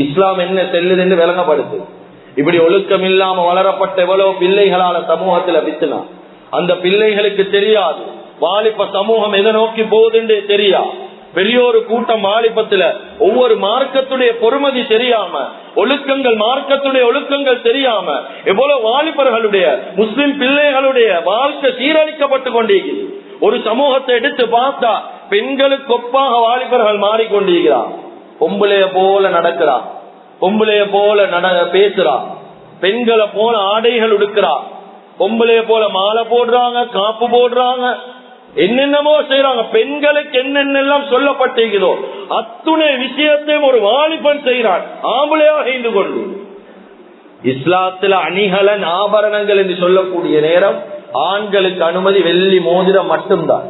இஸ்லாம் என்ன செல்லுது என்று விளங்கப்படுத்து. இப்படி ஒழுக்கம் இல்லாம வளரப்பட்ட எவ்வளவு பிள்ளைகளால சமூகத்துல பித்துனா அந்த பிள்ளைகளுக்கு தெரியாது வாலிப சமூகம் எதை நோக்கி போகுதுன்னு தெரியா. பெரியோரு கூட்டம் வாலிபத்துல ஒவ்வொரு மார்க்கத்துடைய பொறுமதி தெரியாம, ஒழுக்கங்கள் மார்க்கத்துடைய ஒழுக்கங்கள் தெரியாம எவ்வளவு வாலிபர்களுடைய முஸ்லிம் பிள்ளைகளுடைய வாழ்க்கை சீரழிக்கப்பட்டு கொண்டிருக்கிறது. ஒரு சமூகத்தை எடுத்து பார்த்தா பெண்களுக்கு ஒப்பாக வாலிபர்கள் மாறிக்கொண்டிருக்கிறார். பொம்பளைய போல நடக்கிறா, பொம்பளைய போல பேசுறா, பெண்களை போல ஆடைகள் உடுக்கிறா, பொம்பளைய போல மாலை போடுறாங்க, காப்பு போடுறாங்க, என்னென்னமோ செய்யறாங்க. பெண்களுக்கு என்னென்னலாம் சொல்லப்பட்டிருக்கிறதோ அத்துணை விஷயத்தையும் ஒரு வாலிபன் செய்யறான் ஆம்பளையாக இருந்து கொண்டு. இஸ்லாத்துல அணிகலன் ஆபரணங்கள் என்று சொல்லக்கூடிய நேரம் ஆண்களுக்கு அனுமதி வெள்ளி மோதிரம் மட்டும்தான்.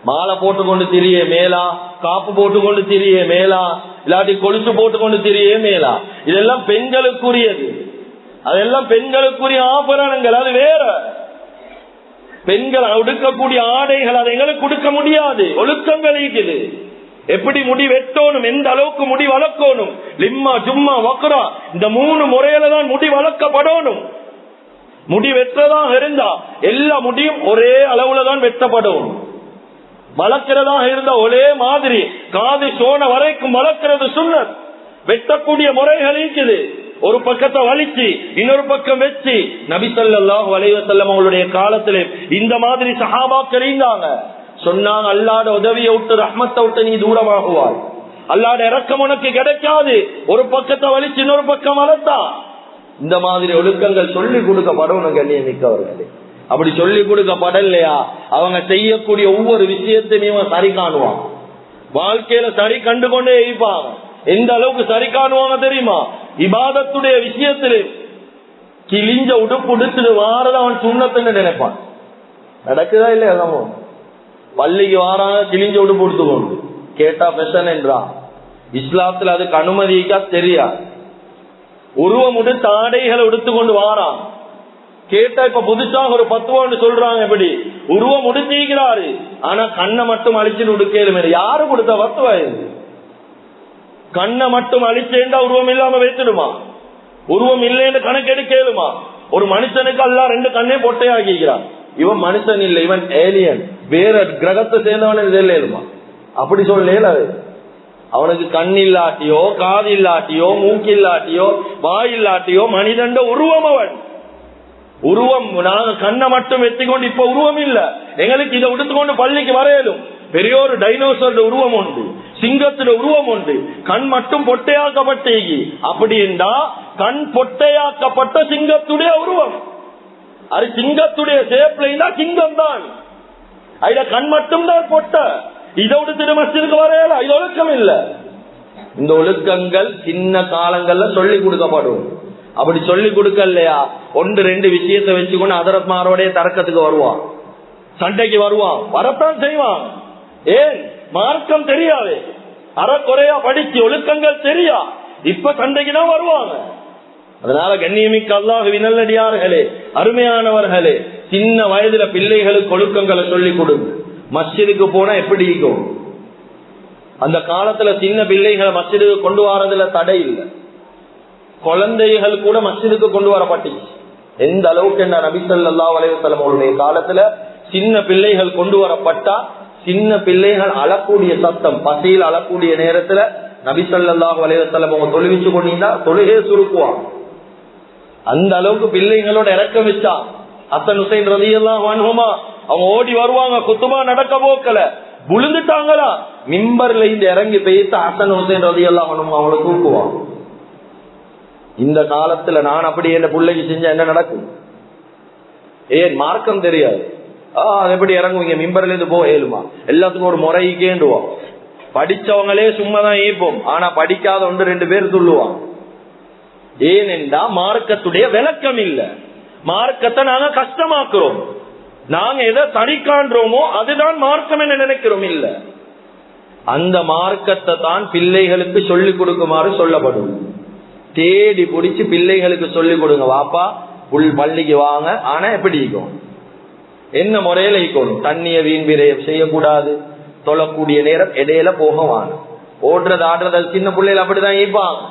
மாலை போட்டுக்கொண்டு திரிய மேலா, காப்பு போட்டுக்கொண்டு திரிய மேலா, இல்லாட்டி கொலுசு போட்டுக்கொண்டு திரிய மேலா, இதெல்லாம் பெண்களுக்குரியது. அதெல்லாம் பெண்களுக்குரிய ஆபரணங்கள், அது வேற. பெண்கள் உடுக்கக்கூடிய ஆடைகள் அதை எங்களுக்கு கொடுக்க முடியாது. ஒழுக்கங்கள் இருக்குது. எப்படி முடி வெட்டணும், எந்த அளவுக்கு முடி வளர்க்கணும், லிம்மா ஜும்மா வக்ரா, இந்த 3 முறையில தான் முடி வளர்க்கப்படணும். முடி வெற்றதாக இருந்தா எல்லா முடியும் ஒரே அளவுல தான் வெட்டப்படும். வளர்க்கிறதாக இருந்தா ஒரே மாதிரி காது சோன வரைக்கும் வளர்க்கிறது சுன்னத். வெட்டக்கூடிய முறைகள் இருக்குது. ஒரு பக்கத்தை வலிச்சு இன்னொரு பக்கம் வச்சு நபி ஸல்லல்லாஹு அலைஹி வஸல்லம் அவங்களுடைய காலத்திலே இந்த மாதிரி சஹாபாக்கள் இருந்தாங்க. சொன்னாங்க, அல்லாஹ்வுடைய உதவியை விட்டு ரஹ்மத்தை விட்டு நீ தூரமாகுவாய், அல்லாஹ்வுடைய இரக்கம் உனக்கு கிடைக்காது. ஒரு பக்கத்தை வலிச்சு இன்னொரு பக்கம் வளர்த்தா. இந்த மாதிரி ஒழுக்கங்கள் சொல்லிக் கொடுக்கப்படணும் கண்ணியமிக்கவர்களே. அப்படி சொல்லிக் கொடுக்கப்படலையா அவங்க செய்யக்கூடிய ஒவ்வொரு விஷயத்தையும் சரி காணுவாங்க. வாழ்க்கையில சரி கண்டு கொண்டே இருப்பாங்க. எந்த அளவுக்கு சரி காணுவாங்க தெரியுமா? இபாதத்துடைய விஷயத்திலே கிழிஞ்ச உடுப்பு உடுத்துட்டு வாரத அவன் சுண்ணத்துன்னு நினைப்பான். நடக்குதா இல்லையா? பள்ளிக்கு வாராங்க கிழிஞ்ச உடுப்பு உடுத்துக்கொண்டு கேட்டா பெசன் என்றான். இஸ்லாத்துல அதுக்கு அனுமதிக்கா தெரியா. உருவம் உடுத்த ஆடைகளை உடுத்துக்கொண்டு வாரான். கேட்டா இப்ப புதுசாக ஒரு பத்துவான்னு சொல்றாங்க. எப்படி உருவம் உடுத்திக்கிறாரு, ஆனா கண்ணை மட்டும் அழிச்சுட்டு உடுக்கலும். யாரு கொடுத்த பத்துவா இது? கண்ணை மட்டும் அழிச்சேண்டா உருவம் இல்லாம வைத்துடுமா? உருவம் இல்லைன்னு கணக்கெடுக்கலுமா? ஒரு மனுஷனுக்கு எல்லாம் 2 கண்ணே பொட்டையாக்கிறான். இவன் மனுஷன் இல்லை, இவன் ஏலியன், வேற கிரகத்தை சேர்ந்தவன் தெரியலுமா? அப்படி சொல்லல. அவனுக்கு கண் இல்லாட்டியோ காது இல்லாட்டியோ மூக்கு இல்லாட்டியோ வாய் இல்லாட்டியோ மனிதண்ட உருவம். அவன் உருவம் நாங்க கண்ணை மட்டும் வெத்திக்கொண்டு இப்ப உருவம் இல்ல. எங்களுக்கு இதை உடுத்துக்கொண்டு பள்ளிக்கு வரையலும். பெரிய ஒரு டைனோசர் உருவம் உண்டு, சிங்கத்துல உருவம் உண்டு, கண் மட்டும் பொட்டையாக்கப்பட்ட. அப்படி என்றா கண் பொட்டையாக்கப்பட்ட சிங்கத்துடைய உருவம். அது சிங்கத்துடைய சேப்ல சிங்கம் தான். அதுல கண் மட்டும் தான் பொட்ட. இதோடு திருமணத்திற்கு வரையல. இது ஒழுக்கம் இல்ல. இந்த ஒழுக்கங்கள் சின்ன காலங்கள்ல சொல்லி கொடுக்கப்படும். அப்படி சொல்லி கொடுக்கலையா 1-2 விஷயத்தை வச்சுக்கொண்டு அதரத்மாரோடைய தர்க்கத்துக்கு வருவான், சண்டைக்கு வருவான், வரத்தான் செய்வான். ஏன்? மார்க்கம் தெரியாது, அறக்குறையா படிச்சு ஒழுக்கங்கள் தெரியா, இப்ப சண்டைக்கு தான் வருவாங்க. அதனால கண்ணியமிக்க அல்லாஹ்வின் நல்லடியார்களே, அருமையானவர்களே, சின்ன வயதுல பிள்ளைகளுக்கு ஒழுக்கங்களை சொல்லி கொடுங்க. மஸ்ஜிதுக்கு போனா எப்படி இருக்கும்? அந்த காலத்துல சின்ன பிள்ளைகளை மஸ்ஜிதுக்கு கொண்டு வரதுல தடை இல்லை. குழந்தைகள் கூட மஸ்ஜிதுக்கு கொண்டு வரப்பட்டுச்சு. எந்த அளவுக்கு என்ன நபி ஸல்லல்லாஹு அலைஹி வஸல்லம் அவருடைய காலத்துல சின்ன பிள்ளைகள் கொண்டு வரப்பட்டா, சின்ன பிள்ளைகள் அழக்கூடிய சத்தம், பசியில் அழக்கூடிய நேரத்துல நபி ஸல்லல்லாஹு அலைஹி வஸல்லம் அவங்க தொழுவிச்சு கொண்டீங்கன்னா தொழுகே சுருக்குவாங்க. அந்த அளவுக்கு பிள்ளைகளோட இறக்கம் வச்சா. ஹசன் ஹுசைன் ரலியல்லாஹு அன்ஹுமா அவங்க ஓடி வருவாங்க. குத்துபா நடக்க போக்கல விழுந்துட்டாங்களா, மிம்பர்ல இருந்து இறங்கி பேசி ஹசன் ஹுசைன் ரலியல்லாஹு அன்ஹுமா அவங்களை தூக்குவாங்க. இந்த காலத்துல நான் அப்படி என்ன பிள்ளைக்கு செஞ்சா என்ன நடக்கும்? ஏன்? மார்க்கம் தெரியாது. எப்படி இறங்குவீங்க? மிம்பர்ல இருந்து போக ஏழுமா? எல்லாத்துக்கும் ஒரு முறைக்கேண்டுவோம். படிச்சவங்களே சும்மாதான் ஈப்போம், ஆனா படிக்காத 1-2 பேர் சொல்லுவான். ஏனென்றா மார்க்கத்துடைய விளக்கம் இல்ல. மார்க்கத்தை நாங்க கஷ்டமாக்குறோம். நாங்க எதை தனிக்கான்றோமோ அதுதான் மார்க்கம் என்ன நினைக்கிறோம். இல்ல, அந்த மார்க்கத்தை தான் பிள்ளைகளுக்கு சொல்லிக் கொடுக்குமாறு சொல்லப்படும். தேடி பிடிச்சு பிள்ளைகளுக்கு சொல்லிக் கொடுங்க. வாப்பா பள்ளிக்கு வாங்க, ஆனா எப்படி இருக்கும்? என்ன முறையில இருக்கணும்? தண்ணிய வீண் விரயம் செய்யக்கூடாது. தொழக்கூடிய நேரம் இடையில போகவான. ஓடுறது ஆடுறது சின்ன பிள்ளைகள் அப்படிதான் ஈப்பாங்க.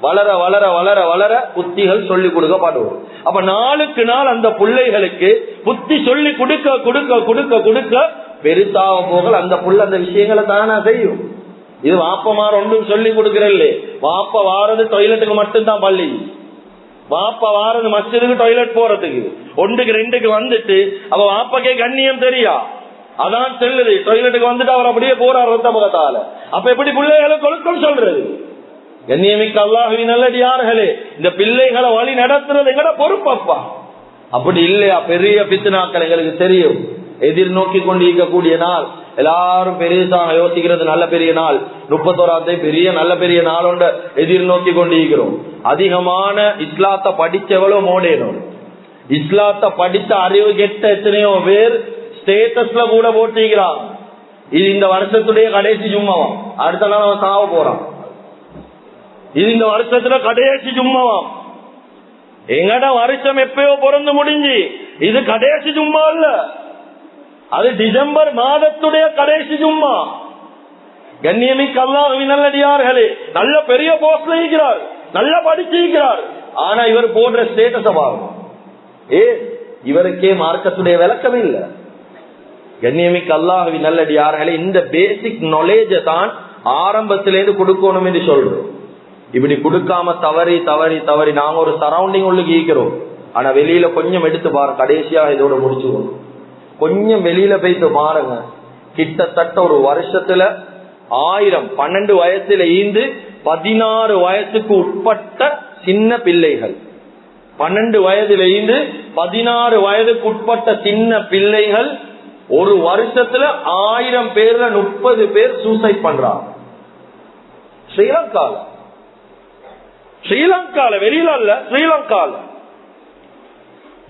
வளர வளர வளர வளர புத்திகள் சொல்லி கொடுக்கப்படுவோம். அப்ப நாளுக்கு நாள் அந்த பிள்ளைகளுக்கு புத்தி சொல்லி கொடுக்க கொடுக்க கொடுக்க கொடுக்க பெருசாக போகல அந்த புள்ள அந்த விஷயங்களை தானா செய்யும். இது வாப்பமார் ஒன்றும் சொல்லி கொடுக்கறல்ல. வாப்ப வாரது டாய்லெட்டுக்கு மட்டும்தான் பள்ளி, வாப்ப வாரது மஸ்ஜிதுக்கு டாய்லெட் போறதுக்கு. 1க்கு 2க்கு வந்துட்டு அவ வாப்பக்கே கண்ணியம் தெரியா, அதான் செல்லுது. டாய்லெட்டுக்கு வந்துட்டு அவர் அப்படியே போறார் ரத்த முகத்தால. அப்ப எப்படி பிள்ளைகளுக்கு ஒழுக்கம் சொல்றது? கண்ணியமிக்க அல்லாஹ்வின் நல்லடியார்களே, இந்த பிள்ளைகளை வழி நடத்துறது எங்கட பொறுப்பப்பா. அப்படி இல்லையா பெரிய பித்னாக்கள் எங்களுக்கு தெரியும். எதிர்நோக்கி கொண்டிருக்கக்கூடிய நாள், எல்லாரும் பெரியதாக யோசிக்கிறது நல்ல பெரிய நாள் 31 பெரிய நல்ல பெரிய நாள் ஒன்ற எதிர்நோக்கி கொண்டிருக்கிறோம். அதிகமான இஸ்லாத்தை படிச்சவளோ மோடேனும், இஸ்லாத்தை படித்த அறிவு கெட்ட எத்தனையோ பேர் ஸ்டேட்டஸ்ல கூட போட்டிருக்கிறான். இது இந்த வருஷத்துடைய கடைசி ஜும்மாவாம், அடுத்த நாள் அவன் சாவ போறான். இது இந்த வருஷத்துல கடைசி ஜும்மாவாம். எங்கட வருஷம் எப்பயோ பிறந்து முடிஞ்சு, இது கடைசி ஜும்மா இல்ல, அது டிசம்பர் மாதத்துடைய கடைசி ஜும்மா. கண்ணியமிக்க அல்லாஹ்வின் நல்லடியார்களே, நல்ல பெரிய போஸ்ட்ல இருக்கிறார், நல்ல படிச்சிருக்கிறார். ஆனா இவர் போடுற ஸ்டேட்டஸ் பாருங்க, இவருக்கே மார்க்கத்துடைய விளக்கமே இல்ல. கண்ணியமிக்க அல்லாஹ்வின் நல்லடியார்களே, இந்த பேசிக் நாலேஜ தான் ஆரம்பத்திலேருந்து கொடுக்கணும் என்று சொல்றோம். இப்படி கொடுக்காம தவறி தவறி தவறி நாங்க ஒரு சரௌண்டிங் உள்ளுக்கு ஈக்கிறோம். ஆனா வெளியில கொஞ்சம் எடுத்து பாருங்க, கடைசியா இதோட முடிச்சுக்கணும். கொஞ்சம் வெளியில போயிட்டு பாருங்க, கிட்டத்தட்ட ஒரு வருஷத்துல 1000 12 வயசுல ஈந்து 16 வயசுக்கு உட்பட்ட சின்ன பிள்ளைகள், 12 வயதுல ஈந்து 16 வயதுக்கு உட்பட்ட சின்ன பிள்ளைகள் ஒரு வருஷத்துல 1000 பேர்ல 30 பேர் சூசைட் பண்றாங்க. ஸ்ரீலங்கால வெளியில அல்ல, ஸ்ரீலங்கால.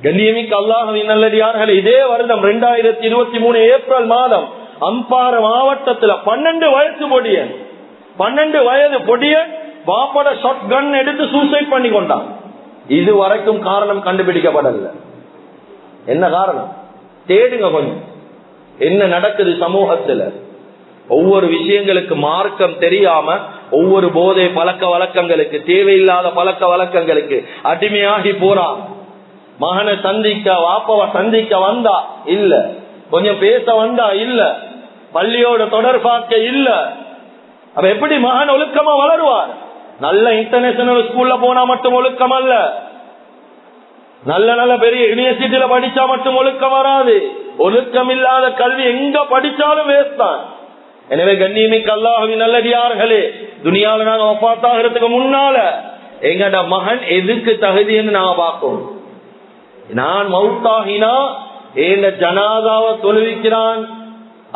கண்ணியமிக்க அல்லாஹ்வின் நல்லடியார்களே, இதே வருடம் 2023 ஏப்ரல் மாதம் அம்பார மாவட்டத்துல 12 வயசு பொடியன், 12 வயது பொடியன் வாப்பட ஷாட் கன் எடுத்து சூசைட் பண்ணி கொண்டான். இது வரைக்கும் காரணம் கண்டுபிடிக்கப்படல. என்ன காரணம்? தேடுங்க கொஞ்சம், என்ன நடக்குது சமூகத்துல. ஒவ்வொரு விஷயங்களுக்கு மார்க்கம் தெரியாம, ஒவ்வொரு போதை பழக்க வழக்கங்களுக்கு, தேவையில்லாத பழக்க வழக்கங்களுக்கு அடிமையாகி போறான். மகனை சந்திக்க வாப்பவ சந்திக்க வந்தா இல்ல, கொஞ்சம் பேச வந்தா இல்ல, பள்ளியோட தொடர்பாக்க இல்ல. அப்ப எப்படி மகன் ஒழுக்கமா வளருவார்? நல்ல இன்டர்நேஷனல் ஸ்கூல்ல போனா மட்டும் ஒழுக்கம் அல்ல, நல்ல நல்ல பெரிய யூனிவர்சிட்டியில படிச்சா மட்டும் ஒழுக்கம் வராது. ஒழுக்கம் இல்லாத கல்வி எங்க படிச்சாலும் வேஸ்ட் தான். எனவே கண்ணியமிக்க அல்லாஹ்வின் நல்லடியார்களே, துனியால நாங்க வஃபாத்தாகிறதுக்கு முன்னால எங்கட மகன் எதுக்கு தகுதின்னு நாங்க பார்ப்போம். நான் மௌத்தாகினா ஏன் ஜனாதாவை தொழுவிக்கிறான்,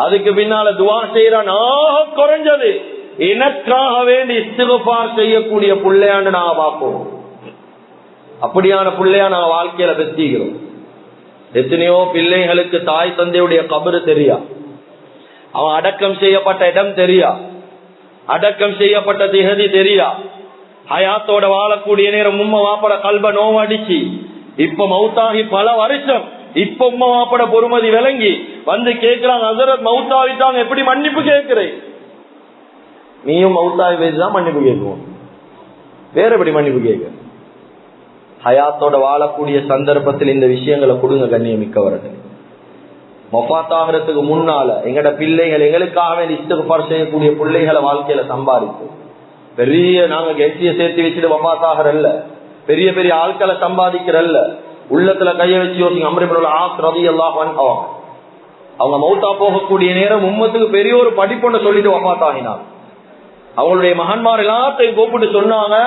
அதுக்கு பின்னால துவா செய்யறான், குறைஞ்சது எனக்காக வேண்டி இஸ்திக்ஃபார் செய்யக்கூடிய பிள்ளையாண்டு நாங்க பார்ப்போம். அப்படியான பிள்ளையா நாங்க வாழ்க்கையில பெற்றிக்கிறோம். எத்தனையோ பிள்ளைகளுக்கு தாய் தந்தையுடைய கபரு தெரியா, அவன் அடக்கம் செய்யப்பட்ட இடம் தெரியா, அடக்கம் செய்யப்பட்ட திகதி தெரியா, ஹயாத்தோட வாழக்கூடிய நேரம் உம்மா வாப்பட கல்ப நோவடிச்சு, இப்ப மௌத்தாகி பல வருஷம், இப்ப உம்மா வாப்பட பொறுமதி விளங்கி வந்து கேட்கிறாங்க, ஹஸரத் மௌத்தாவிட்டாங்க, எப்படி மன்னிப்பு கேட்கிறேன்? நீயும் மௌத்தாவி பேசிதான் மன்னிப்பு கேட்குவோம், வேற எப்படி மன்னிப்பு கேட்க? ஹயாத்தோட வாழக்கூடிய சந்தர்ப்பத்தில் இந்த விஷயங்களை கொடுங்க கண்ணியமிக்கவர்கள். வஃபாத்தாகிறதுக்கு முன்னால எங்கட பிள்ளைகள் எங்களுக்காக இஸ்திக்ஃபார் செய்யக்கூடிய பிள்ளைகளை வாழ்க்கையில சம்பாதிக்கும். பெரிய நாங்க கெட்டிய சேர்த்து வச்சுட்டு வஃபாத்தாகிறல்ல, பெரிய பெரிய ஆட்களை சம்பாதிக்கிறல்ல, உள்ளத்துல கைய வச்சு யோசிங்க. அம்ர் இப்னு ஆஸ் ரலியல்லாஹு அன்ஹு அவங்க மௌத்தா போகக்கூடிய நேரம் உம்மத்துக்கு பெரிய ஒரு படிப்பொண்ணு சொல்லிட்டு வஃபாத்தாகினாங்க. அவங்களுடைய மகன்மார் எல்லாத்தையும் கூப்பிட்டு சொன்னாங்க,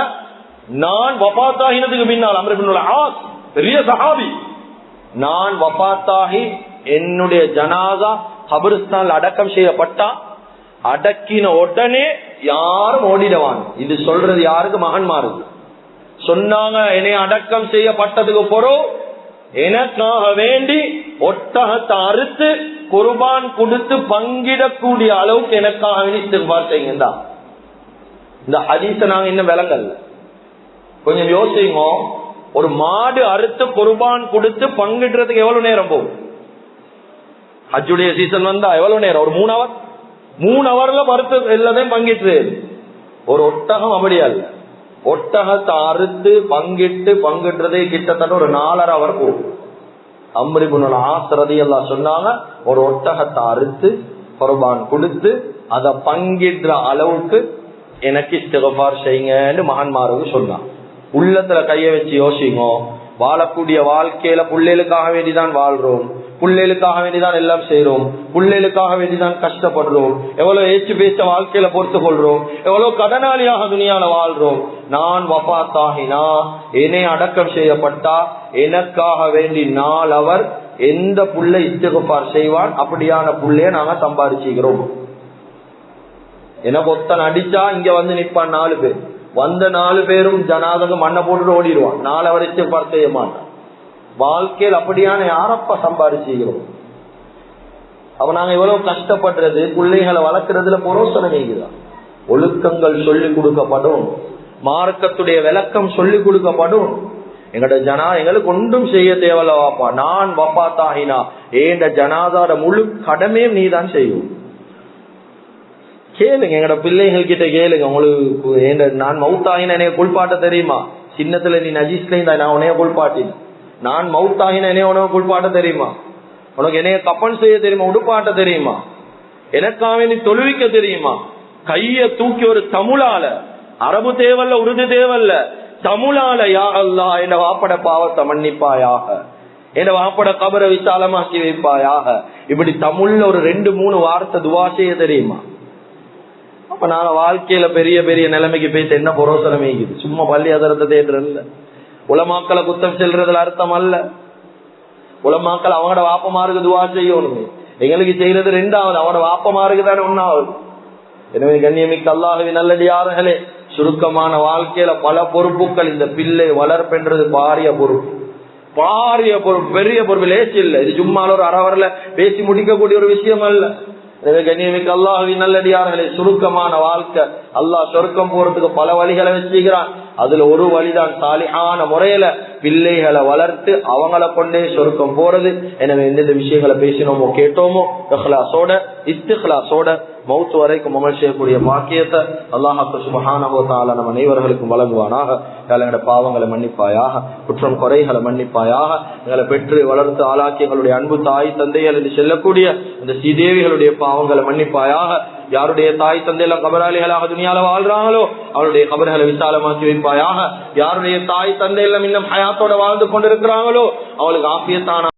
நான் வஃபாத்தாகினதுக்கு பின்னால், அம்ர் இப்னு ஆஸ் பெரிய சஹாபி, நான் வஃபாத்தாகி என்னுடைய ஜனாசா கபரிஸ்தான் அடக்கம் செய்யப்பட்டா, அடக்கின உடனே யாரும் ஓடிடுவாங்க. இது சொல்றது யாருக்கு? மகன்மாருக்கு சொன்னாங்க. என்னை அடக்கம் செய்யப்பட்டதுக்கு பிறகு எனக்காக வேண்டி ஒட்டகத்தை அறுத்து குர்பான் கொடுத்து பங்கிடக்கூடிய அளவுக்கு எனக்காக வேண்டி இஸ்திக்ஃபார் செய்யுங்க. இந்த ஹதீஸ நாங்க இன்னும் விளங்கல்ல, கொஞ்சம் யோசிங்க. ஒரு மாடு அறுத்து குர்பான் கொடுத்து பங்கிடுறதுக்கு எவ்வளவு நேரம் போகும்? ஹஜ்ஜுடைய சீசன் வந்தா எவ்வளவு நேரம்? ஒரு 3 ஹவர்ல பருத்து எல்லாத்தையும் பங்கிட்டு. ஒரு ஒட்டகம் அப்படியா இல்ல, ஒட்டகத்தை அறுத்து பங்கிட்டுறதே கிட்டத்தட்ட ஒரு 4.5 ஹவர் போகும். அம்ர் இப்னு ஆஸ் ரலியல்லாஹு சொன்னாங்க, ஒரு ஒட்டகத்தை அறுத்து குர்பான் கொடுத்து அதை பங்கிடுற அளவுக்கு எனக்கு இஸ்திக்ஃபார் செய்யுங்கன்னு மகன்மாருக்கு சொன்னாங்க. உள்ளத்துல கைய வச்சு யோசிங்க, வாழக்கூடிய வாழ்க்கையில புள்ளைகளுக்காக வேண்டிதான் வாழ்றோம், புள்ளைகளுக்காக வேண்டிதான் எல்லாம் செய்யறோம், புள்ளைகளுக்காக வேண்டிதான் கஷ்டப்படுறோம், எவ்வளவு ஏச்சு பேச்ச வாழ்க்கையில பொறுத்து கொள்றோம், எவ்வளவு கடனாளியாக துணியால வாழ்றோம். நான் வஃபாத்தாகினா, என்னை அடக்கம் செய்யப்பட்டா எனக்காக வேண்டி 4 அவர் எந்த புள்ளை இஸ்திக்ஃபார் செய்வான், அப்படியான புள்ளைய நாங்க சம்பாதிச்சுக்கிறோம். எனக்கு ஒத்தன் அடிச்சா இங்க வந்து நிற்பான் 4 பேர், வந்த 4 பேரும் ஜனாதகம் மண்ணை போட்டு ஓடிடுவான், 4 அவர் இஸ்திக்ஃபார் செய்ய மாட்டான். வாழ்க்கையில் அப்படியான யாரப்பா சம்பாதிச்சுக்கிறோம்? அப்ப நாங்க எவ்வளவு கஷ்டப்படுறது, பிள்ளைகளை வளர்க்கறதுல புரோசனமைதான். ஒழுக்கங்கள் சொல்லிக் கொடுக்கப்படும், மார்க்கத்துடைய விளக்கம் சொல்லிக் கொடுக்கப்படும். எங்களுக்கு ஒன்றும் செய்ய தேவையில்ல வாப்பா, நான் வஃபாத்தாகினா ஏண்ட ஜனாதார முழு கடமையும் நீதான் செய்யும். கேளுங்க, எங்கட பிள்ளைகள் கிட்ட கேளுங்க, உங்களுக்கு நான் மவுத்தாகினா எனக்கு குளிப்பாட்ட தெரியுமா? சின்னத்துல நீ நஜீஸ்ல நான் உனைய குளிப்பாட்டின, நான் மவுத்தாகின என்னைய உனக்கு குளிப்பாட்ட தெரியுமா? உனக்கு என்னைய கப்பன் செய்ய தெரியுமா? உடுப்பாட்ட தெரியுமா? எனக்காக நீ தொழுவிக்க தெரியுமா? கைய தூக்கி ஒரு தமிழால, அரபு தேவல்ல, உருது தேவல்ல, தமிழால யா அல்லாஹ் என் வாப்பட பாவத்தை மன்னிப்பாயாக, என் வாப்பட கபரை விசாலமாக்கி வைப்பாயாக, இப்படி தமிழ்ல ஒரு 2-3 வார்த்தை துவா செய்ய தெரியுமா? அப்ப நாங்க வாழ்க்கையில பெரிய பெரிய நிலைமைக்கு போயிட்டு என்ன புரோசனமே? சும்மா பள்ளி அதரத்தை தேடுறதில்ல, உலமாக்களை குத்தம் செல்றதுல அர்த்தம் அல்ல. உலமாக்கள் அவங்களோட வாப்பமாருக்கு துவா செய்யணுமே, எங்களுக்கு செய்யறது 2வது, அவனோட வாப்பமாருக்கு தானே 1வது. எனவே கண்ணியமிக்க அல்லாஹ்வின் நல்லடியார்களே, சுருக்கமான வாழ்க்கையில பல பொறுப்புகள். இந்த பிள்ளை வளர்ப்புன்றது பாரிய பொறுப்பு, பெரிய பொறுப்பு, லேசி இல்லை. இது சும்மா ஒரு அறவரில் பேசி முடிக்கக்கூடிய ஒரு விஷயம் அல்ல. எனவே கண்ணியமிக்க அல்லாஹ்வின் நல்லடியார்களே, சுருக்கமான வாழ்க்கை, அல்லாஹ் சொர்க்கம் போறதுக்கு பல வழிகளை வச்சுக்கிறான். அதுல ஒரு வழிதான் சாலிஹான முறையில பிள்ளைகளை வளர்த்து அவங்கள கொண்டே சொர்க்கம் போறது. எனவே எந்தெந்த விஷயங்களை பேசினோமோ கேட்டோமோ இஹ்லாஸோட இஸ்திக்லாஸோட மௌத் வரைக்கும் அமல் செய்யக்கூடிய பாக்கியத்தை அல்லாஹ் சுப்ஹானஹு வ தஆலா நம் அனைவர்களுக்கும் வழங்குவானாக. எங்களுடைய பாவங்களை மன்னிப்பாயாக, குற்றம் குறைகளை மன்னிப்பாயாக. எங்களை பெற்று வளர்த்து ஆளாக்கி எங்களுடைய அன்பு தாய் தந்தைகள் என்று செல்லக்கூடிய இந்த ஸ்ரீதேவிகளுடைய பாவங்களை மன்னிப்பாயாக. யாருடைய தாய் தந்தையெல்லாம் கபராளிகளாக துணியால வாழ்றாங்களோ அவருடைய கபர்களை விசாலமாக்கி வைப்பாயாக. யாருடைய தாய் தந்தையெல்லாம் இன்னும் ஹயாத்தோட வாழ்ந்து கொண்டிருக்கிறாங்களோ அவளுக்கு ஆஃபியத்தான